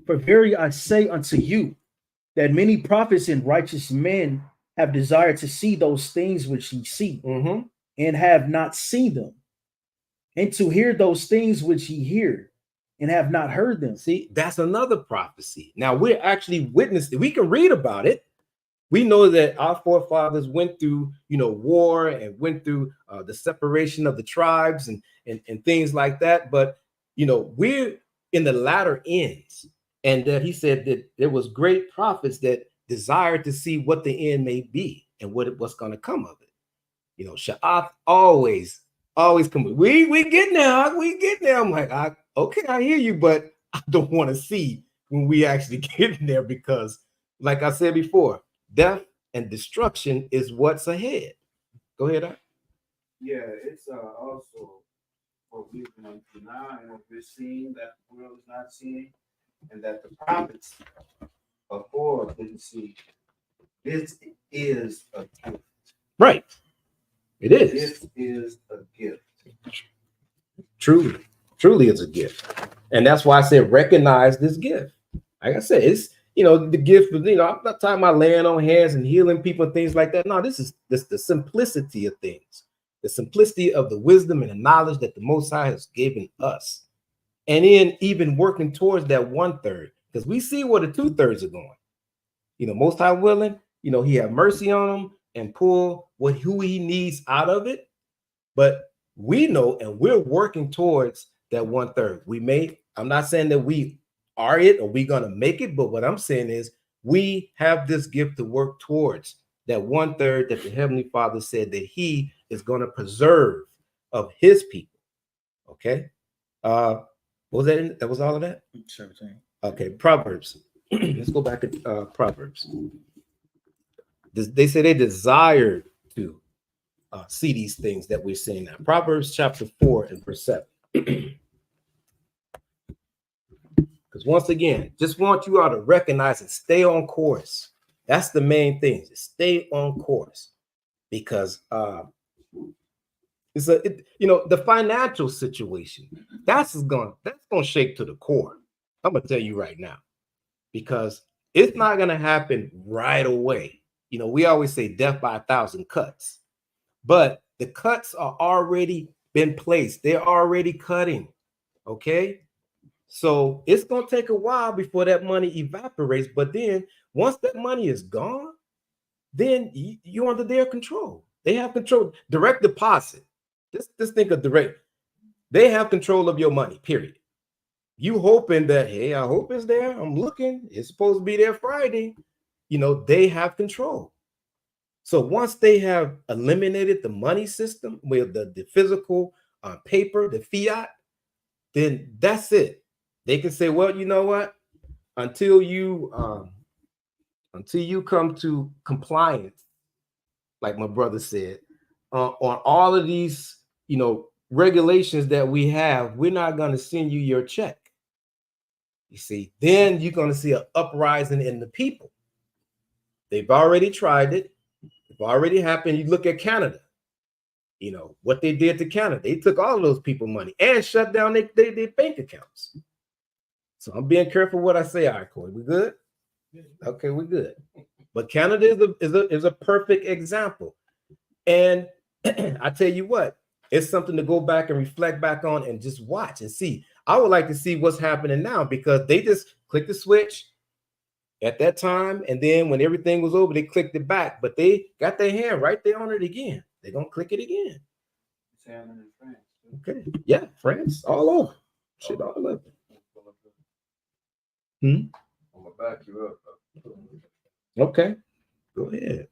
For verily I say unto you, that many prophets and righteous men have desired to see those things which ye see, and have not seen them, and to hear those things which ye hear, and have not heard them. See, that's another prophecy. Now we're actually witnessing. We can read about it. We know that our forefathers went through, war and went through the separation of the tribes and things like that. But, we're in the latter ends. And that he said that there was great prophets that desired to see what the end may be and what's going to come of it. Sha'af always come. We get there. We get there. I'm like, okay, I hear you, but I don't want to see when we actually get in there because, like I said before, death and destruction is what's ahead. Go ahead, Doc. Yeah, it's also for wisdom unto now, and we're seeing that the world is not seeing, and that the prophets of old didn't see. This is a gift. Right. It is. This is a gift. Truly it's a gift. And that's why I said recognize this gift. Like I said, it's the gift of, I'm not talking about laying on hands and healing people and things like that. No, this is the simplicity of things, the simplicity of the wisdom and the knowledge that the Most High has given us. And then even working towards that 1/3, because we see where the 2/3 are going. Most High willing, he have mercy on them and pull who he needs out of it. But we know, and we're working towards that 1/3. I'm not saying that we are it or we're going to make it, but what I'm saying is we have this gift to work towards that 1/3 that the Heavenly Father said that he is going to preserve of his people. Okay. What was that? That was all of that? 17. Okay. Proverbs. Let's go back to Proverbs. They say they desired to see these things that we're seeing now. Proverbs chapter 4 and verse 7. Because once again, just want you all to recognize and stay on course. That's the main thing. Just stay on course. Because the financial situation, that's gonna shake to the core. I'm gonna tell you right now. Because it's not gonna happen right away. We always say death by 1,000 cuts. But the cuts are already been placed. They're already cutting. Okay. So it's going to take a while before that money evaporates. But then once that money is gone, then you're under their control. They have control. Direct deposit. Just think of direct. They have control of your money, period. You hoping that, hey, I hope it's there. I'm looking. It's supposed to be there Friday. They have control. So once they have eliminated the money system with the physical paper, the fiat, then that's it. They can say, well, you know what? Until you come to compliance, like my brother said, on all of these, regulations that we have, we're not going to send you your check. You see, then you're going to see an uprising in the people. They've already tried it. It's already happened. You look at Canada, what they did to Canada. They took all of those people money and shut down their bank accounts. So I'm being careful what I say. All right, Corey, we good? Okay, we're good. But Canada is a perfect example. And I tell you what, it's something to go back and reflect back on and just watch and see. I would like to see what's happening now because they just clicked the switch at that time. And then when everything was over, they clicked it back. But they got their hand right there on it again. They're going to click it again. It's happening in France too. Okay. Yeah, France, all over. Shit, all over. I'm gonna back you up. Okay. Go ahead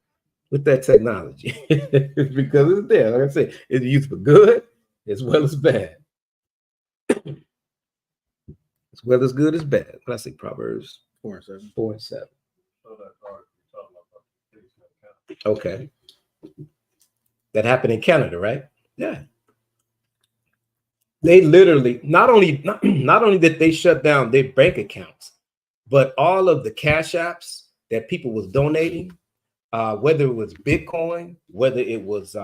with that technology. Because it's there. Like I say, it's used for good as well as bad. As well as good as bad. When I say Proverbs 4 and 7. 4 and 7. So that part you're talking about the case of Canada. Okay. That happened in Canada, right? Yeah. They literally not only did they shut down their bank accounts, but all of the cash apps that people was donating, whether it was Bitcoin, whether it was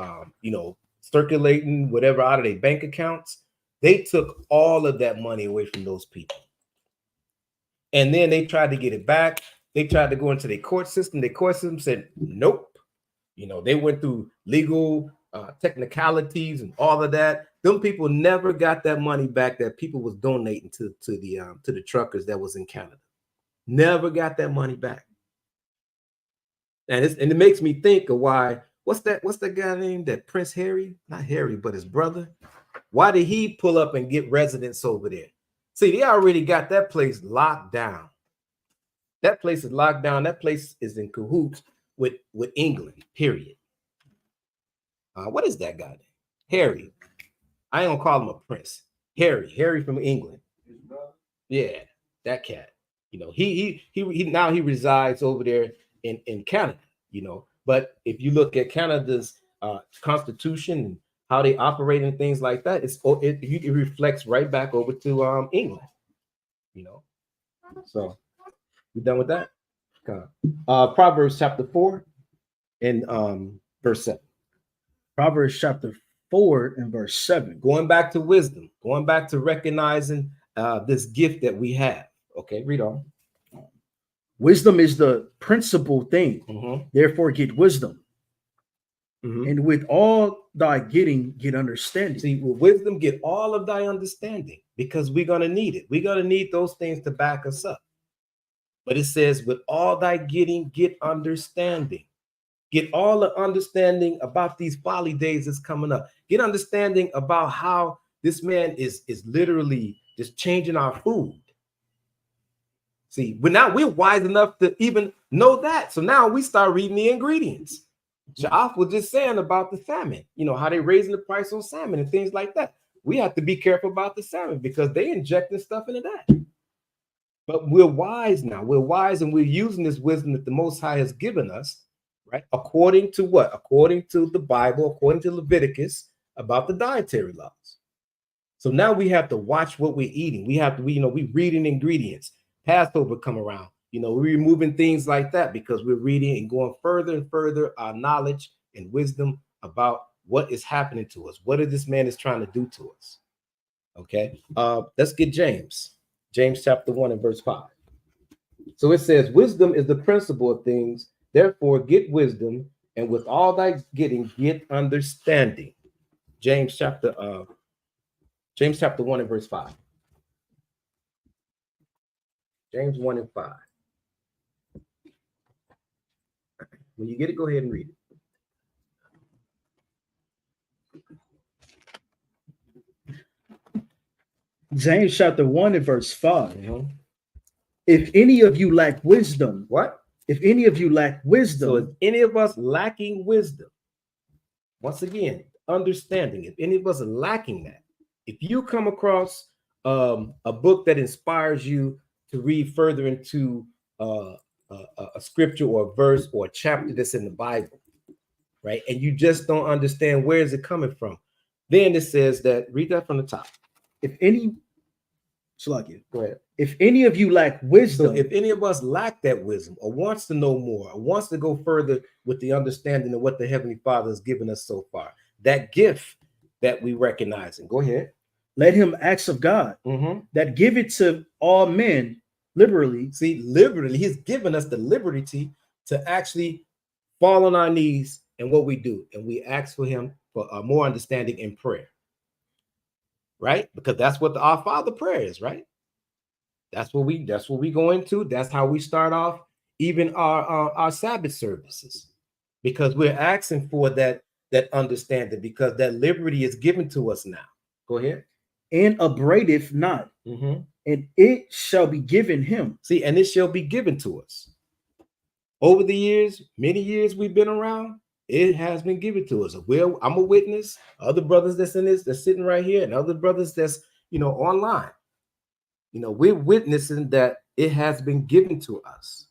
circulating whatever out of their bank accounts, they took all of that money away from those people. And then they tried to get it back. They tried to go into their court system. The court system said nope. They went through legal technicalities and all of that. Them people never got that money back that people was donating to the truckers that was in Canada. Never got that money back. And it makes me think of why. What's that guy named that Prince Harry? Not Harry, but his brother. Why did he pull up and get residence over there? See, they already got that place locked down. That place is locked down. That place is in cahoots with England, period. What is that guy? Harry. I ain't gonna call him a prince. Harry from England. Yeah, that cat. He now he resides over there in Canada. But if you look at Canada's constitution and how they operate and things like that, it reflects right back over to England. So we done with that. Proverbs chapter 4 and verse 7. Proverbs chapter 4 and verse 7. Going back to wisdom, going back to recognizing this gift that we have. Okay, read on. Wisdom is the principal thing. Therefore, get wisdom. And with all thy getting, get understanding. See, with wisdom, get all of thy understanding, because we're going to need it. We're going to need those things to back us up. But it says, with all thy getting, get understanding. Get all the understanding about these folly days that's coming up. Get understanding about how this man is literally just changing our food. See, but now we're wise enough to even know that. So now we start reading the ingredients. Sha'af was just saying about the salmon, how they're raising the price on salmon and things like that. We have to be careful about the salmon because they injecting stuff into that. But we're wise now. We're wise and we're using this wisdom that the Most High has given us, right? According to what? According to the Bible, according to Leviticus, about the dietary laws. So now we have to watch what we're eating. We have to, we reading ingredients. Passover come around. We're removing things like that because we're reading and going further and further our knowledge and wisdom about what is happening to us. What this man is trying to do to us. Okay. Let's get James. James chapter 1 and verse 5. So it says, wisdom is the principle of things. Therefore, get wisdom, and with all thy getting, get understanding. James chapter 1 and verse 5. James 1 and 5. When you get it, go ahead and read it. James chapter 1 and verse 5. If any of you lack wisdom, what? If any of you lack wisdom, so if any of us lacking wisdom, once again, understanding, if any of us are lacking that, if you come across a book that inspires you to read further into a scripture or a verse or a chapter that's in the Bible, right? And you just don't understand where is it coming from. Then it says that, read that from the top. If any, Salakia, go ahead. If any of you lack wisdom, so if any of us lack that wisdom or wants to know more or wants to go further with the understanding of what the Heavenly Father has given us so far, that gift that we recognize, and go ahead. Let him ask of God that give it to all men liberally. See, liberally, he's given us the liberty to actually fall on our knees and what we do. And we ask for him for more understanding in prayer. Right? Because that's what our Father prayer is, right? That's what we go into. That's how we start off even our Sabbath services. Because we're asking for that understanding, because that liberty is given to us now. Go ahead. and upbraideth not, Mm-hmm. and it shall be given him. See, and it shall be given to us. Over the years, many years we've been around, it has been given to us. Well, I'm a witness. Other brothers that's in this, that's sitting right here, and other brothers that's, online. We're witnessing that it has been given to us.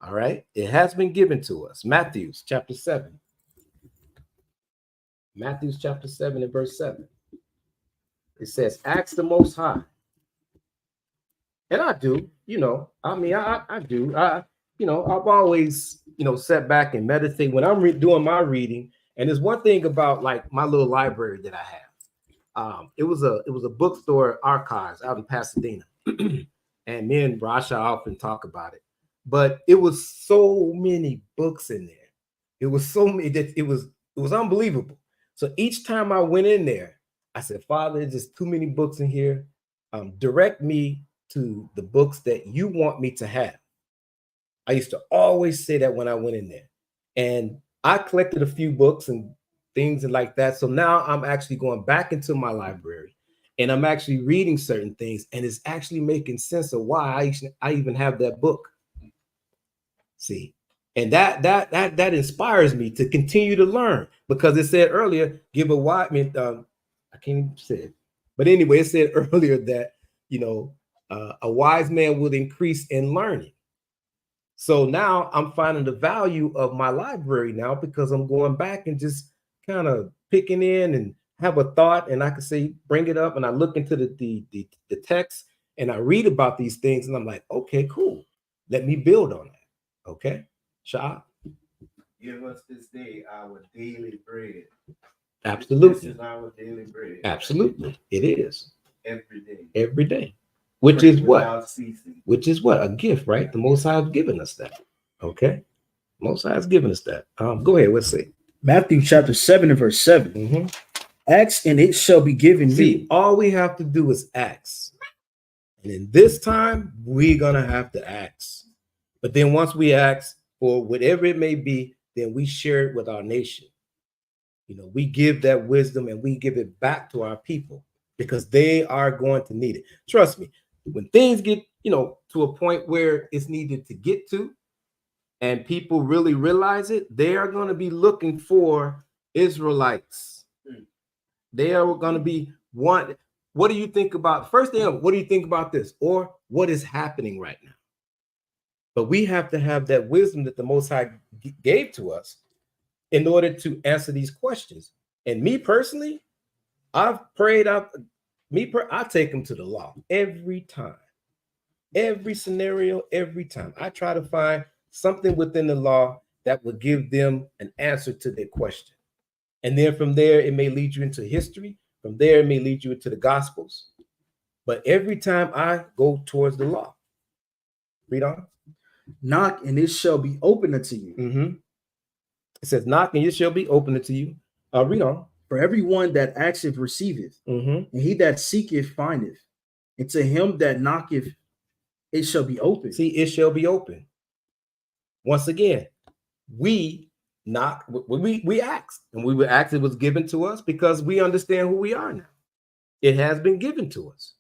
All right. It has been given to us. Matthew chapter 7. Matthew chapter 7 and verse 7. It says, ask the Most High. And I do, I do. I've always, sat back and meditate when I'm doing my reading. And there's one thing about like my little library that I have. It was a bookstore archives out in Pasadena. And me and Rasha often talk about it. But it was so many books in there. It was so many that it was unbelievable. So each time I went in there, I said, Father, there's just too many books in here. Direct me to the books that you want me to have. I used to always say that when I went in there. And I collected a few books and things and like that. So now I'm actually going back into my library and I'm actually reading certain things, and it's actually making sense of why I even have that book. See, and that inspires me to continue to learn, because it said earlier, give a wise, I can't even say it, but anyway, it said earlier that, a wise man will increase in learning. So now I'm finding the value of my library now, because I'm going back and just kind of picking in and have a thought, and I can say, bring it up, and I look into the text and I read about these things, and I'm like, okay, cool. Let me build on that. Okay, Shah. Give us this day our daily bread. Absolutely. This is our daily bread. Absolutely. It is. Every day. Every day. Which is what? Without ceasing. Which is what? A gift, right? The Most High has given us that. Okay. Most High has given us that. Go ahead. Let's see. Matthew chapter 7 and verse 7. Mm-hmm. Ask and it shall be given you. All we have to do is ask. And in this time, we're going to have to ask. But then once we ask for whatever it may be, then we share it with our nation. We give that wisdom and we give it back to our people, because they are going to need it. Trust me, when things get, to a point where it's needed to get to, and people really realize it, they are going to be looking for Israelites. They are going to be one. What do you think about, first thing, what do you think about this? Or what is happening right now? But we have to have that wisdom that the Most High gave to us in order to answer these questions. And me personally, I've prayed up. I take them to the law every time, every scenario, every time. I try to find something within the law that will give them an answer to their question. And then from there, it may lead you into history. From there, it may lead you into the Gospels. But every time I go towards the law. Read on. Knock and it shall be open unto you. Mm-hmm. It says, knock and it shall be open unto you. Read on. For everyone that asketh receiveth, and he that seeketh findeth, and to him that knocketh it shall be open. See, it shall be open. Once again, we knock, we asked, and we were asked, it was given to us because we understand who we are now. It has been given to us.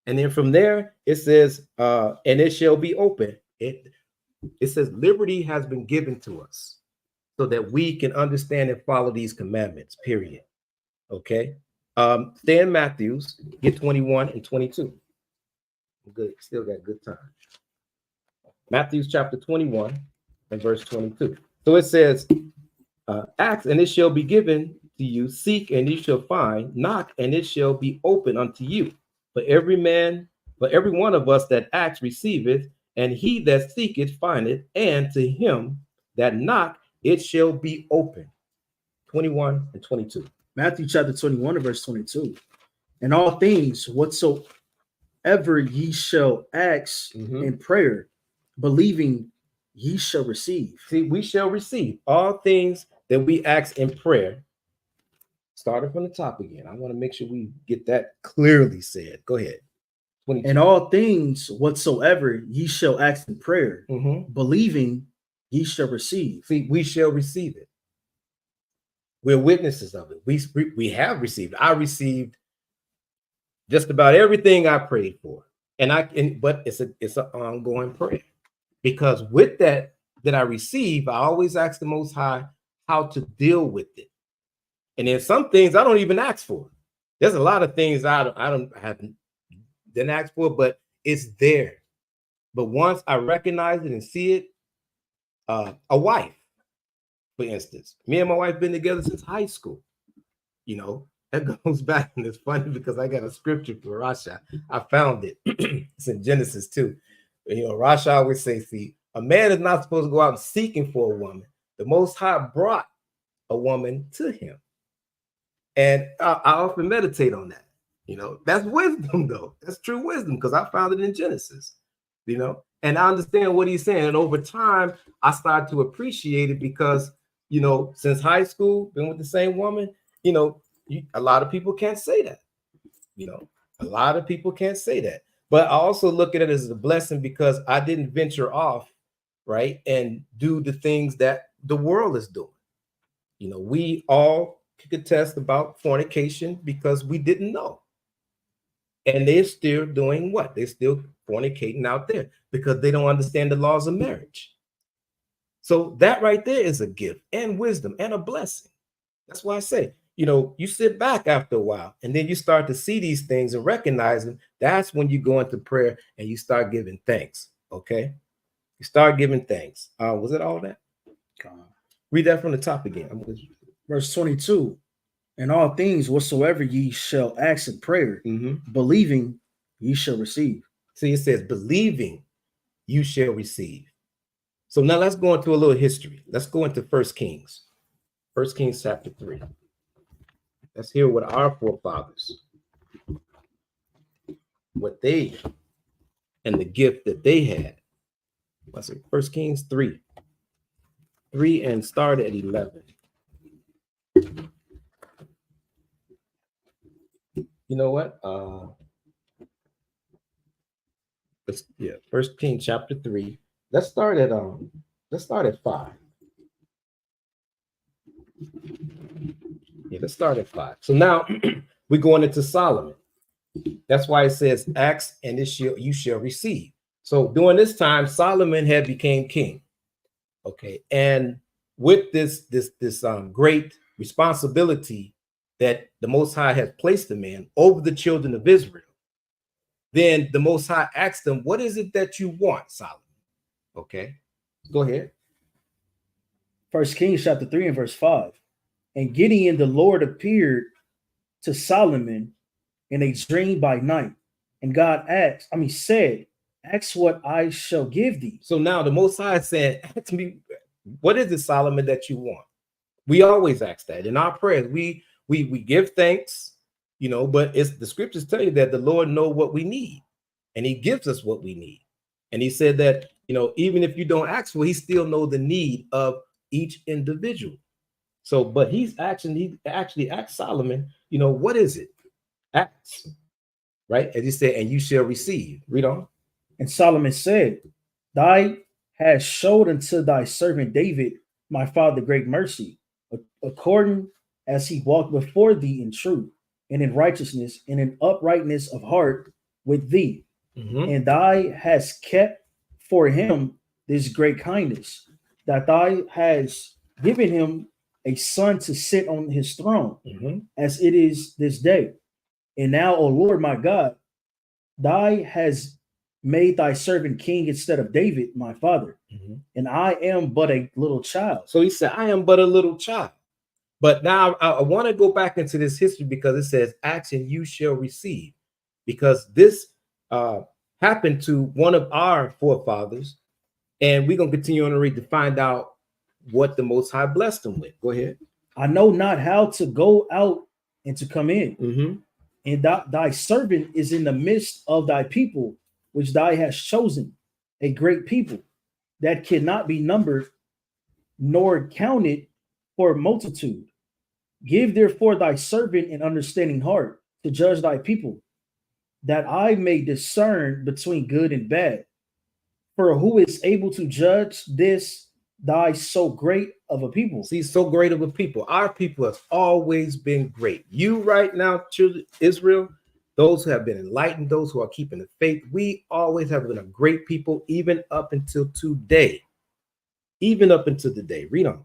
And then from there, it says, and it shall be open. It says liberty has been given to us so that we can understand and follow these commandments, period. Okay. Stay in Matthews, get 21 and 22. Good. Still got good time. Matthew chapter 21 and verse 22. So it says, ask and it shall be given to you, seek and you shall find, knock and it shall be open unto you. For every one of us that acts receiveth, and he that seeketh findeth, and to him that knock it shall be open. 21 and 22. Matthew chapter 21 and verse 22. And all things whatsoever ye shall ask in prayer, believing ye shall receive. See, we shall receive all things that we ask in prayer. Starting from the top again. I want to make sure we get that clearly said. Go ahead. 22. And all things whatsoever ye shall ask in prayer, believing ye shall receive. See, we shall receive it. We're witnesses of it. We have received. I received Just about everything I prayed for. But it's an ongoing prayer. Because with that I receive, I always ask the Most High how to deal with it. And then some things I don't even ask for. There's a lot of things I didn't ask for, but it's there. But once I recognize it and see it, a wife, for instance, me and my wife been together since high school. You know, that goes back, and it's funny because I got a scripture for Rasha. I found it. It's in Genesis 2. You know, Rasha always says, see, a man is not supposed to go out seeking for a woman. The Most High brought a woman to him. And I often meditate on that. You know, that's wisdom, though. That's true wisdom, because I found it in Genesis, you know, and I understand what he's saying. And over time, I started to appreciate it because, you know, since high school, been with the same woman, you know, a lot of people can't say that. You know, a lot of people can't say that. But I also look at it as a blessing because I didn't venture off, right, and do the things that the world is doing. You know, we all could attest about fornication because we didn't know. And they're still doing what? They're still fornicating out there because they don't understand the laws of marriage. So that right there is a gift and wisdom and a blessing. That's why I say, you know, you sit back after a while and then you start to see these things and recognize them. That's when you go into prayer and you start giving thanks. Okay. You start giving thanks. Was it all that? Read that from the top again. Verse 22. In all things whatsoever ye shall ask in prayer, believing ye shall receive. See, it says, believing you shall receive. So now let's go into a little history. Let's go into 1 Kings. 1 Kings chapter 3. Let's hear what our forefathers, what they, and the gift that they had. What's it? 1 Kings 3. 3 and start at 11. You know what? First Kings chapter 3. Let's start at 5. Yeah, let's start at 5. So now we're going into Solomon. That's why it says, ask and you shall receive. So during this time, Solomon had became king. Okay, and with this great responsibility that the Most High has placed him in over the children of Israel, then the Most High asked them, what is it that you want, Solomon? Okay, go ahead. 1 Kings chapter 3 and verse 5. And Gideon the Lord appeared to Solomon in a dream by night. And God said, ask what I shall give thee. So now the Most High said, ask me, what is it, Solomon, that you want? We always ask that in our prayers. We give thanks, you know, but it's the scriptures tell you that the Lord knows what we need and he gives us what we need. And he said that, you know, even if you don't ask for, he still knows the need of each individual. So, but he actually asked Solomon, you know, what is it? Ask, right? As he said, and you shall receive. Read on. And Solomon said, Thou hast showed unto thy servant David, my father, great mercy, according as he walked before thee in truth and in righteousness and in uprightness of heart with thee. And thou hast kept for him this great kindness, that thou hast given him a son to sit on his throne, as it is this day. And now, O Lord my God, thou hast made thy servant king instead of David, my father, and I am but a little child. So he said, I am but a little child. But now I want to go back into this history because it says, ask and you shall receive. Because this happened to one of our forefathers. And we're going to continue on to read to find out what the Most High blessed them with. Go ahead. I know not how to go out and to come in. And thy servant is in the midst of thy people, which thou hast chosen, a great people that cannot be numbered nor counted for multitude. Give therefore thy servant an understanding heart to judge thy people, that I may discern between good and bad. For who is able to judge this thy so great of a people? See, so great of a people. Our people has always been great. You right now, children Israel, those who have been enlightened, those who are keeping the faith. We always have been a great people, even up until today. Even up until today. Read on.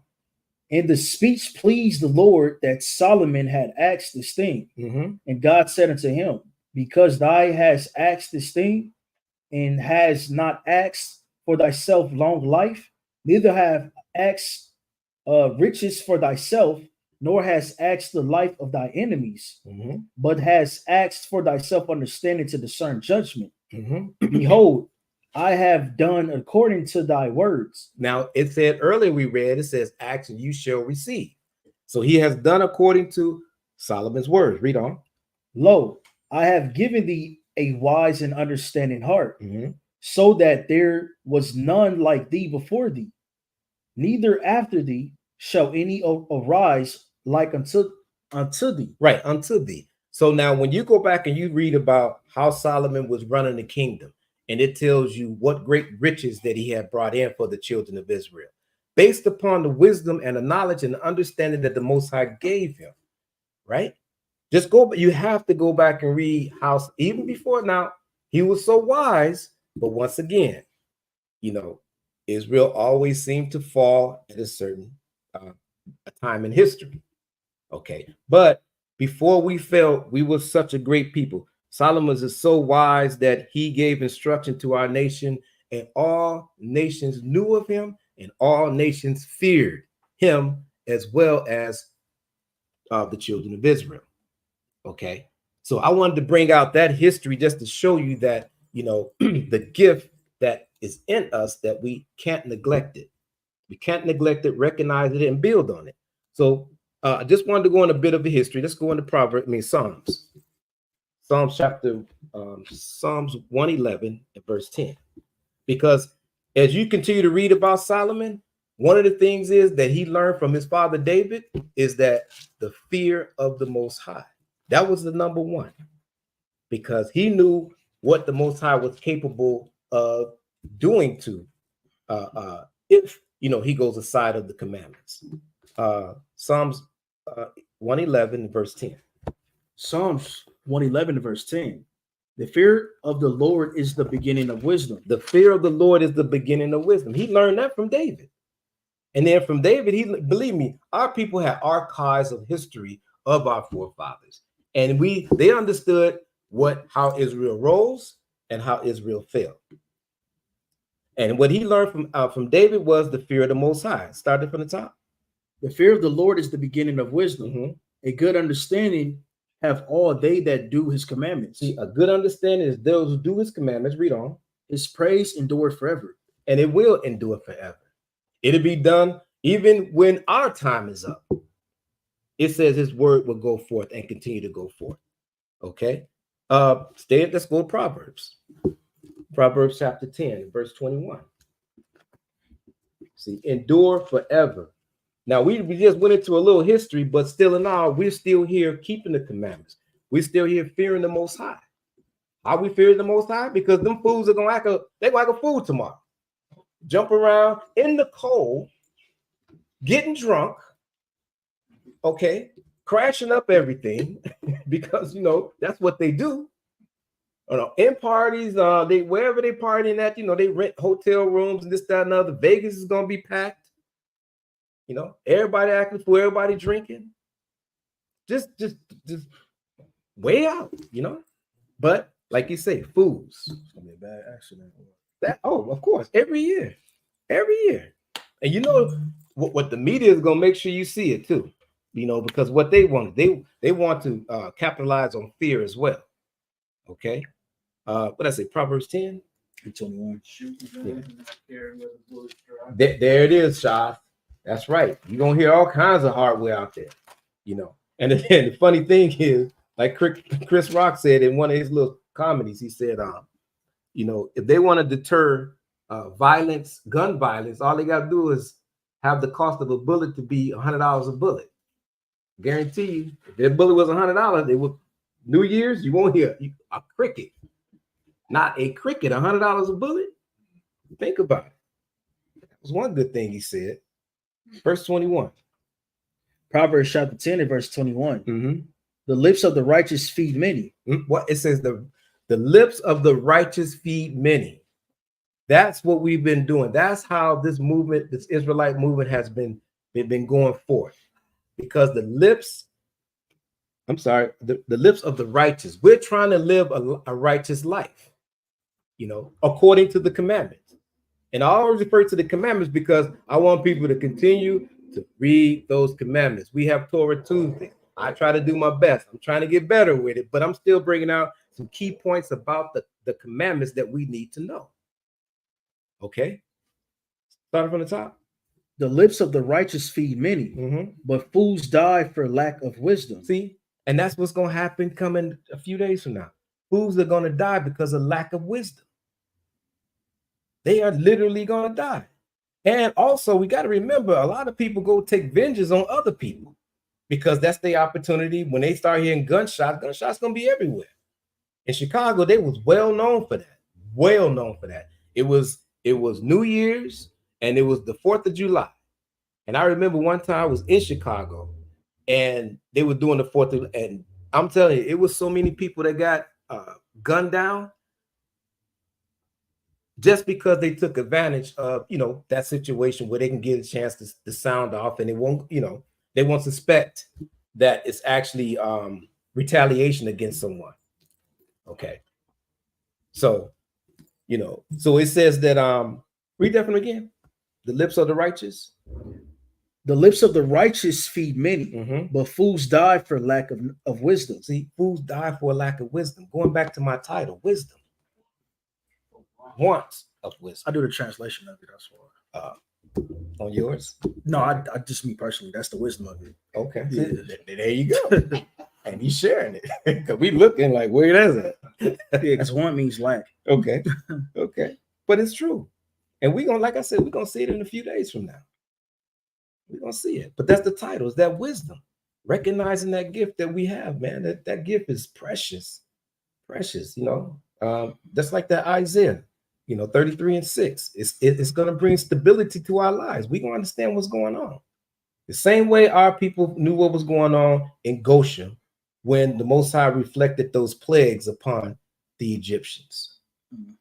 And the speech pleased the Lord that Solomon had asked this thing. Mm-hmm. And God said unto him, because thou hast asked this thing, and has not asked for thyself long life, neither have asked riches for thyself, nor has asked the life of thy enemies, Mm-hmm. but has asked for thyself understanding to discern judgment. Mm-hmm. Behold, I have done according to thy words. Now, it said earlier, we read, it says, ask and you shall receive. So he has done according to Solomon's words. Read on. Lo, I have given thee a wise and understanding heart, Mm-hmm. so that there was none like thee before thee, neither after thee shall any arise like unto thee. Right, unto thee. So now when you go back and you read about how Solomon was running the kingdom, and it tells you what great riches that he had brought in for the children of Israel, based upon the wisdom and the knowledge and the understanding that the Most High gave him, right? Just go, you have to go back and read how, even before now, he was so wise, but once again, you know, Israel always seemed to fall at a certain a time in history. Okay, but before we fell, we were such a great people. Solomon is so wise that he gave instruction to our nation, and all nations knew of him, and all nations feared him, as well as the children of Israel. Okay, so I wanted to bring out that history just to show you that, you know, the gift that is in us, that we can't neglect it. We can't neglect it, recognize it, and build on it. So I just wanted to go on a bit of a history. Let's go into Psalms. Psalms 111 and verse 10. Because as you continue to read about Solomon, one of the things is that he learned from his father David is that the fear of the Most High. That was the number one, because he knew what the Most High was capable of doing to if, you know, he goes aside of the commandments. Psalms 111 verse 10. Psalms 111 verse 10. The fear of the Lord is the beginning of wisdom. The fear of the Lord is the beginning of wisdom. He learned that from David. And then from David, he, believe me, our people had archives of history of our forefathers. And they understood how Israel rose and how Israel fell. And what he learned from David was the fear of the Most High. Started from the top. The fear of the Lord is the beginning of wisdom. Mm-hmm. A good understanding have all they that do his commandments. See, a good understanding is those who do his commandments. Read on. His praise endure forever. And it will endure forever. It'll be done even when our time is up. It says his word will go forth and continue to go forth. Okay. Let's go to Proverbs. Proverbs chapter 10, verse 21. See, endure forever. Now, we just went into a little history, but still in all, we're still here keeping the commandments. We're still here fearing the Most High. How we fear the Most High? Because them fools are going to act like a fool tomorrow. Jump around in the cold, getting drunk, okay, crashing up everything, because, you know, that's what they do. You know, in parties, wherever they partying at, you know, they rent hotel rooms and this, that, and other. Vegas is going to be packed. You know, everybody acting for everybody drinking. Just way out, you know. But like you say, fools. It's gonna be a bad accident. Of course, every year. And you know what the media is gonna make sure you see it too. You know, because what they want, they want to capitalize on fear as well. Okay. What I say, Proverbs 10 and 21. Yeah. There it is, Shah. That's right. You're gonna hear all kinds of hardware out there, you know. And then the funny thing is, like Chris Rock said in one of his little comedies, he said, you know, if they want to deter violence, gun violence, all they got to do is have the cost of a bullet to be $100 a bullet. Guarantee you, if that bullet was $100, they would. New Year's, you won't hear a cricket. Not a cricket, $100 a bullet. Think about it. That was one good thing he said. Verse 21. Proverbs chapter 10 and verse 21. Mm-hmm. The lips of the righteous feed many. What it says, the lips of the righteous feed many. That's what we've been doing. That's how this movement, this Israelite movement, has been going forth. Because the lips, the lips of the righteous, we're trying to live a righteous life, according to the commandments. And I always refer to the commandments because I want people to continue to read those commandments. We have Torah Tuesday. I try to do my best. I'm trying to get better with it, but I'm still bringing out some key points about the commandments that we need to know. Okay? Starting from the top. The lips of the righteous feed many, but fools die for lack of wisdom. See? And that's what's going to happen coming a few days from now. Fools are going to die because of lack of wisdom. They are literally going to die. And also, we got to remember, a lot of people go take vengeance on other people because that's their opportunity. When they start hearing gunshots going to be everywhere. In Chicago, they was well known for that. Well known for that. It was New Year's and it was the 4th of July. And I remember one time I was in Chicago and they were doing the 4th of, and I'm telling you, it was so many people that got gunned down just because they took advantage of, that situation where they can get a chance to sound off and they won't suspect that it's actually retaliation against someone. Okay. So, so it says that, read that from again. The lips of the righteous. The lips of the righteous feed many, but fools die for lack of wisdom. See, fools die for a lack of wisdom. Going back to my title, wisdom. Want of wisdom. I do the translation of it. That's why. On yours? No, I just me personally. That's the wisdom of it. Okay. Yeah. There you go. And he's sharing it because we looking like, where is it? Yeah, because want means lack. Okay. Okay. But it's true. And we're going to, like I said, we're going to see it in a few days from now. We're going to see it. But that's the title, is that wisdom. Recognizing that gift that we have, man. That gift is precious. Precious, That's like that Isaiah, 33:6. It's going to bring stability to our lives. We're going to understand what's going on. The same way our people knew what was going on in Goshen when the Most High reflected those plagues upon the Egyptians.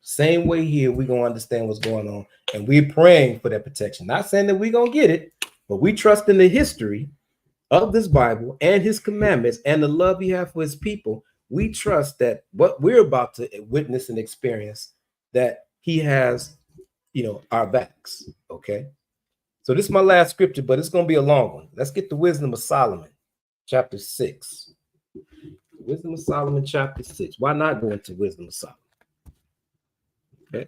Same way here, we're going to understand what's going on. And we're praying for that protection. Not saying that we're going to get it, but we trust in the history of this Bible and his commandments and the love he has for his people. We trust that what we're about to witness and experience, that he has, our backs. Okay. So this is my last scripture, but it's going to be a long one. Let's get the wisdom of Solomon, chapter 6. Wisdom of Solomon, chapter 6. Why not go into wisdom of Solomon? Okay.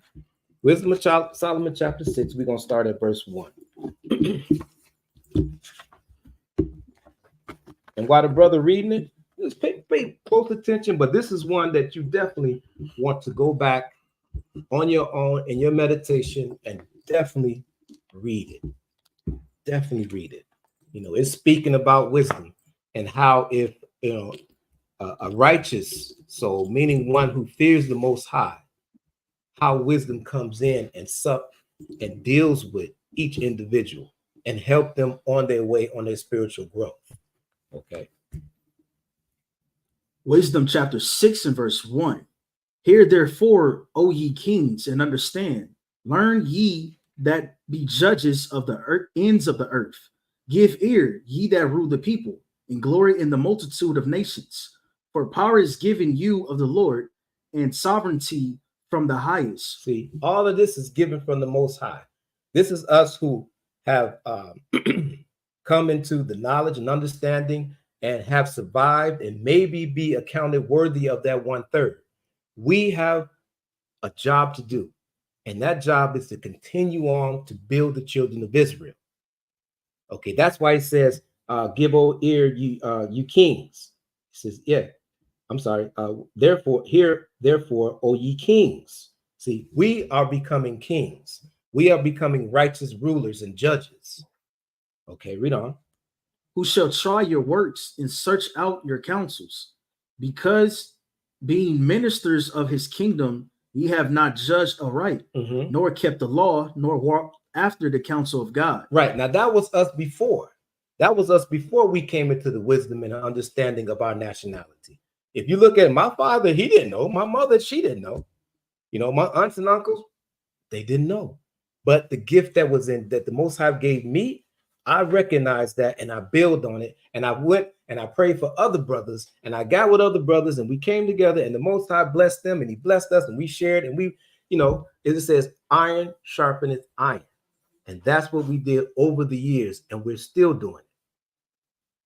Wisdom of Solomon, chapter 6. We're going to start at verse 1. And while the brother reading it, just pay close attention, but this is one that you definitely want to go back on your own in your meditation and definitely read it. Definitely read it. It's speaking about wisdom and how if, a righteous soul, meaning one who fears the Most High, how wisdom comes in and deals with each individual and help them on their way, on their spiritual growth. Okay. Wisdom chapter 6 and verse 1. Hear therefore, O ye kings, and understand. Learn ye that be judges of the ends of the earth. Give ear, ye that rule the people, and glory in the multitude of nations. For power is given you of the Lord, and sovereignty from the highest. See, all of this is given from the Most High. This is us who have come into the knowledge and understanding and have survived and maybe be accounted worthy of that 1/3. We have a job to do, and that job is to continue on to build the children of Israel. Okay, that's why it says, give ear, you kings. It says, therefore, O ye kings. See, we are becoming kings. We are becoming righteous rulers and judges. Okay, read on. Who shall try your works and search out your counsels, because being ministers of his kingdom, ye have not judged aright, nor kept the law, nor walked after the counsel of God. Right. Now that was us before. That was us before we came into the wisdom and understanding of our nationality. If you look at my father, he didn't know. My mother, she didn't know. You know, my aunts and uncles, they didn't know. But the gift that was in that the Most High gave me, I recognized that and I build on it. And I went and I prayed for other brothers and I got with other brothers and we came together and the Most High blessed them and he blessed us and we shared and we, you know, it says iron sharpeneth iron. And that's what we did over the years and we're still doing it.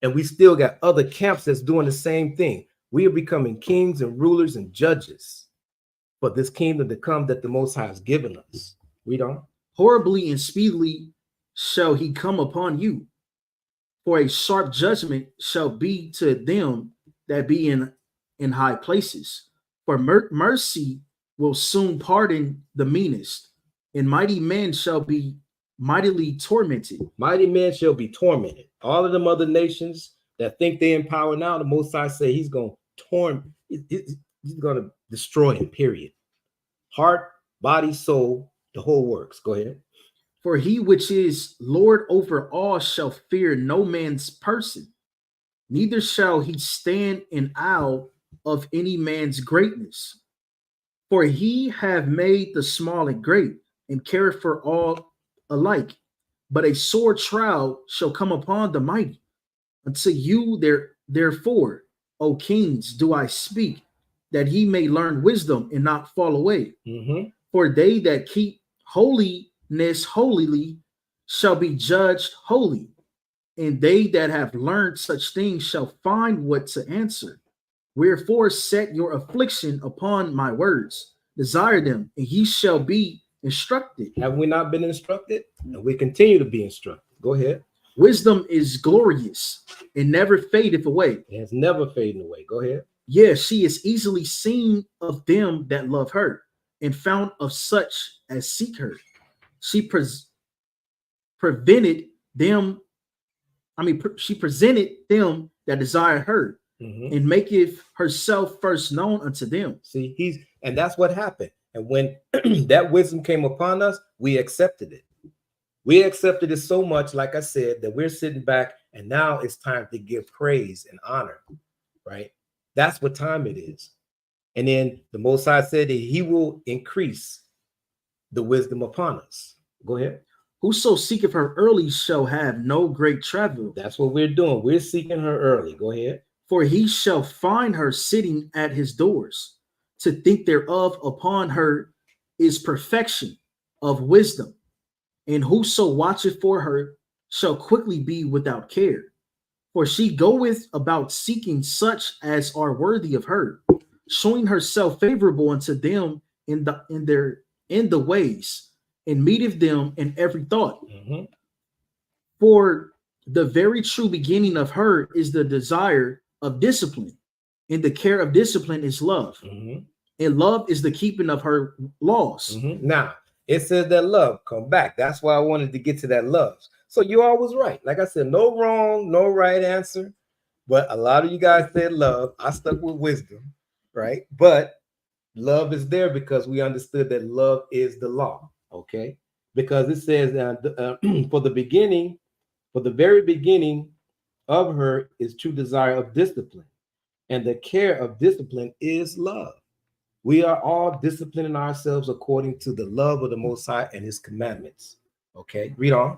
And we still got other camps that's doing the same thing. We are becoming kings and rulers and judges for this kingdom to come that the Most High has given us. We don't. Horribly and speedily shall he come upon you, for a sharp judgment shall be to them that be in high places. For mercy will soon pardon the meanest, and mighty men shall be mightily tormented. Mighty men shall be tormented. All of them other nations that think they in power now, the Most High say he's going to he's going to destroy him, period. Heart, body, soul, the whole works. Go ahead. For he which is Lord over all shall fear no man's person, neither shall he stand in awe of any man's greatness. For he have made the small and great, and careth for all alike. But a sore trial shall come upon the mighty. Unto you therefore, O kings, do I speak, that he may learn wisdom and not fall away. For they that keep holiness holily shall be judged holy, and they that have learned such things shall find what to answer. Wherefore set your affliction upon my words, desire them, and ye shall be instructed. Have we not been instructed? And we continue to be instructed. Go ahead. Wisdom is glorious and never fadeth away. It has never faded away. Go ahead. Yes, she is easily seen of them that love her, and found of such as seek her. She presented them that desire her, and maketh herself first known unto them. See, and that's what happened. And when that wisdom came upon us, we accepted it. We accepted it so much, like I said, that we're sitting back and now it's time to give praise and honor, right? That's what time it is. And then the Most High said that he will increase the wisdom upon us. Go ahead. Whoso seeketh her early shall have no great travel. That's what we're doing. We're seeking her early. Go ahead. For he shall find her sitting at his doors. To think thereof upon her is perfection of wisdom. And whoso watcheth for her shall quickly be without care. For she goeth about seeking such as are worthy of her, showing herself favorable unto them in the ways, and meeteth them in every thought. For the very true beginning of her is the desire of discipline, and the care of discipline is love. And love is the keeping of her laws. Now, it says that love come back. That's why I wanted to get to that love. So you all was right. Like I said, no wrong, no right answer. But a lot of you guys said love. I stuck with wisdom, right? But love is there because we understood that love is the law, okay? Because it says for the very beginning of her is true desire of discipline. And the care of discipline is love. We are all disciplining ourselves according to the love of the Most High and his commandments. Okay, read on.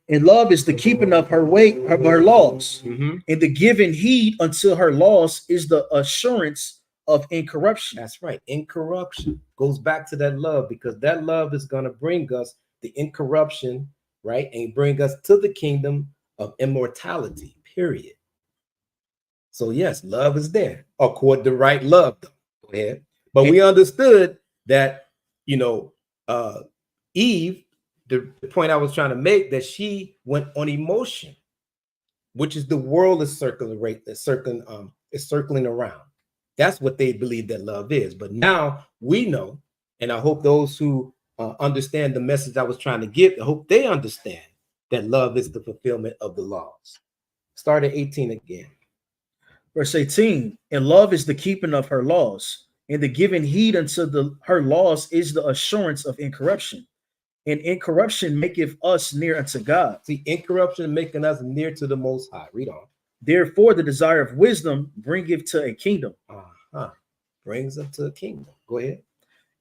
And love is the keeping of her way of her laws. And the giving heed unto her laws is the assurance of incorruption. That's right. Incorruption goes back to that love, because that love is going to bring us the incorruption, right? And bring us to the kingdom of immortality, period. So yes, love is there. According to right love, though. Go ahead. But we understood that, Eve, the point I was trying to make, that she went on emotion, which is the world is circling around. That's what they believe that love is. But now we know, and I hope those who understand the message I was trying to give, I hope they understand that love is the fulfillment of the laws. Start at 18 again. Verse 18, and love is the keeping of her laws, and the giving heed unto her laws is the assurance of incorruption. and incorruption maketh us near unto God. See, incorruption making us near to the Most High. Read on. Therefore, the desire of wisdom bringeth to a kingdom. Brings us to a kingdom. Go ahead.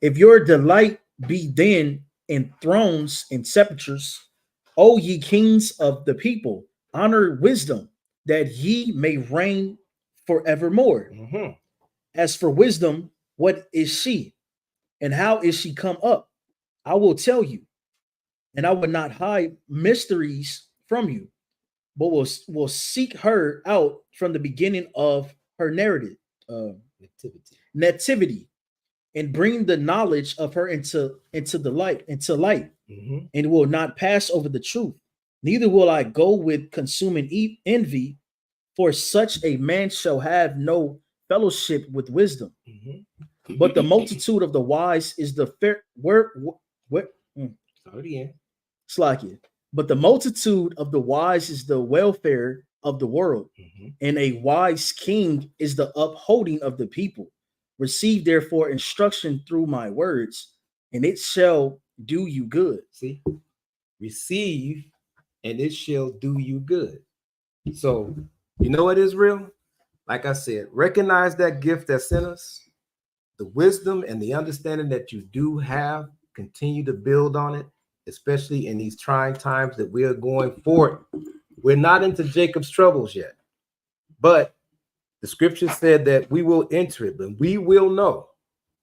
If your delight be then in thrones and sepulchres, O ye kings of the people, honor wisdom, that ye may reign forevermore. Mm-hmm. As for wisdom, what is she, and how is she come up? I will tell you, and I will not hide mysteries from you, but will seek her out from the beginning of her narrative, nativity, and bring the knowledge of her into light, Mm-hmm. and will not pass over the truth. Neither will I go with consuming envy, for such a man shall have no fellowship with wisdom. Mm-hmm. But the multitude of the wise is the fair Slakia. But the multitude of the wise is the welfare of the world, Mm-hmm. and a wise king is the upholding of the people. Receive therefore instruction through my words, and it shall do you good. See, receive, and it shall do you good. So, you know what, Israel? Like I said, recognize that gift that's in us, the wisdom and the understanding that you do have. Continue to build on it, especially in these trying times that we are going forward. We're not into Jacob's troubles yet, but the scripture said that we will enter it, but we will know.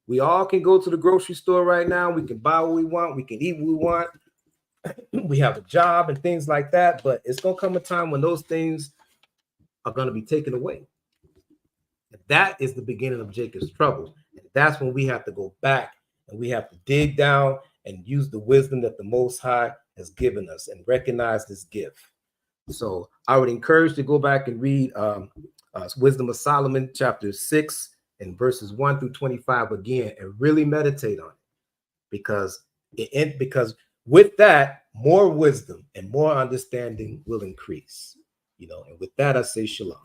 We all can go to the grocery store right now. We can buy what we want. We can eat what we want. We have a job and things like that, but it's going to come a time when those things are going to be taken away. And that is the beginning of Jacob's trouble. And that's when we have to go back and we have to dig down and use the wisdom that the Most High has given us and recognize this gift. So I would encourage to go back and read Wisdom of Solomon, chapter 6 and verses 1 through 25 again, and really meditate on it, because with that, more wisdom and more understanding will increase. And with that, I say shalom.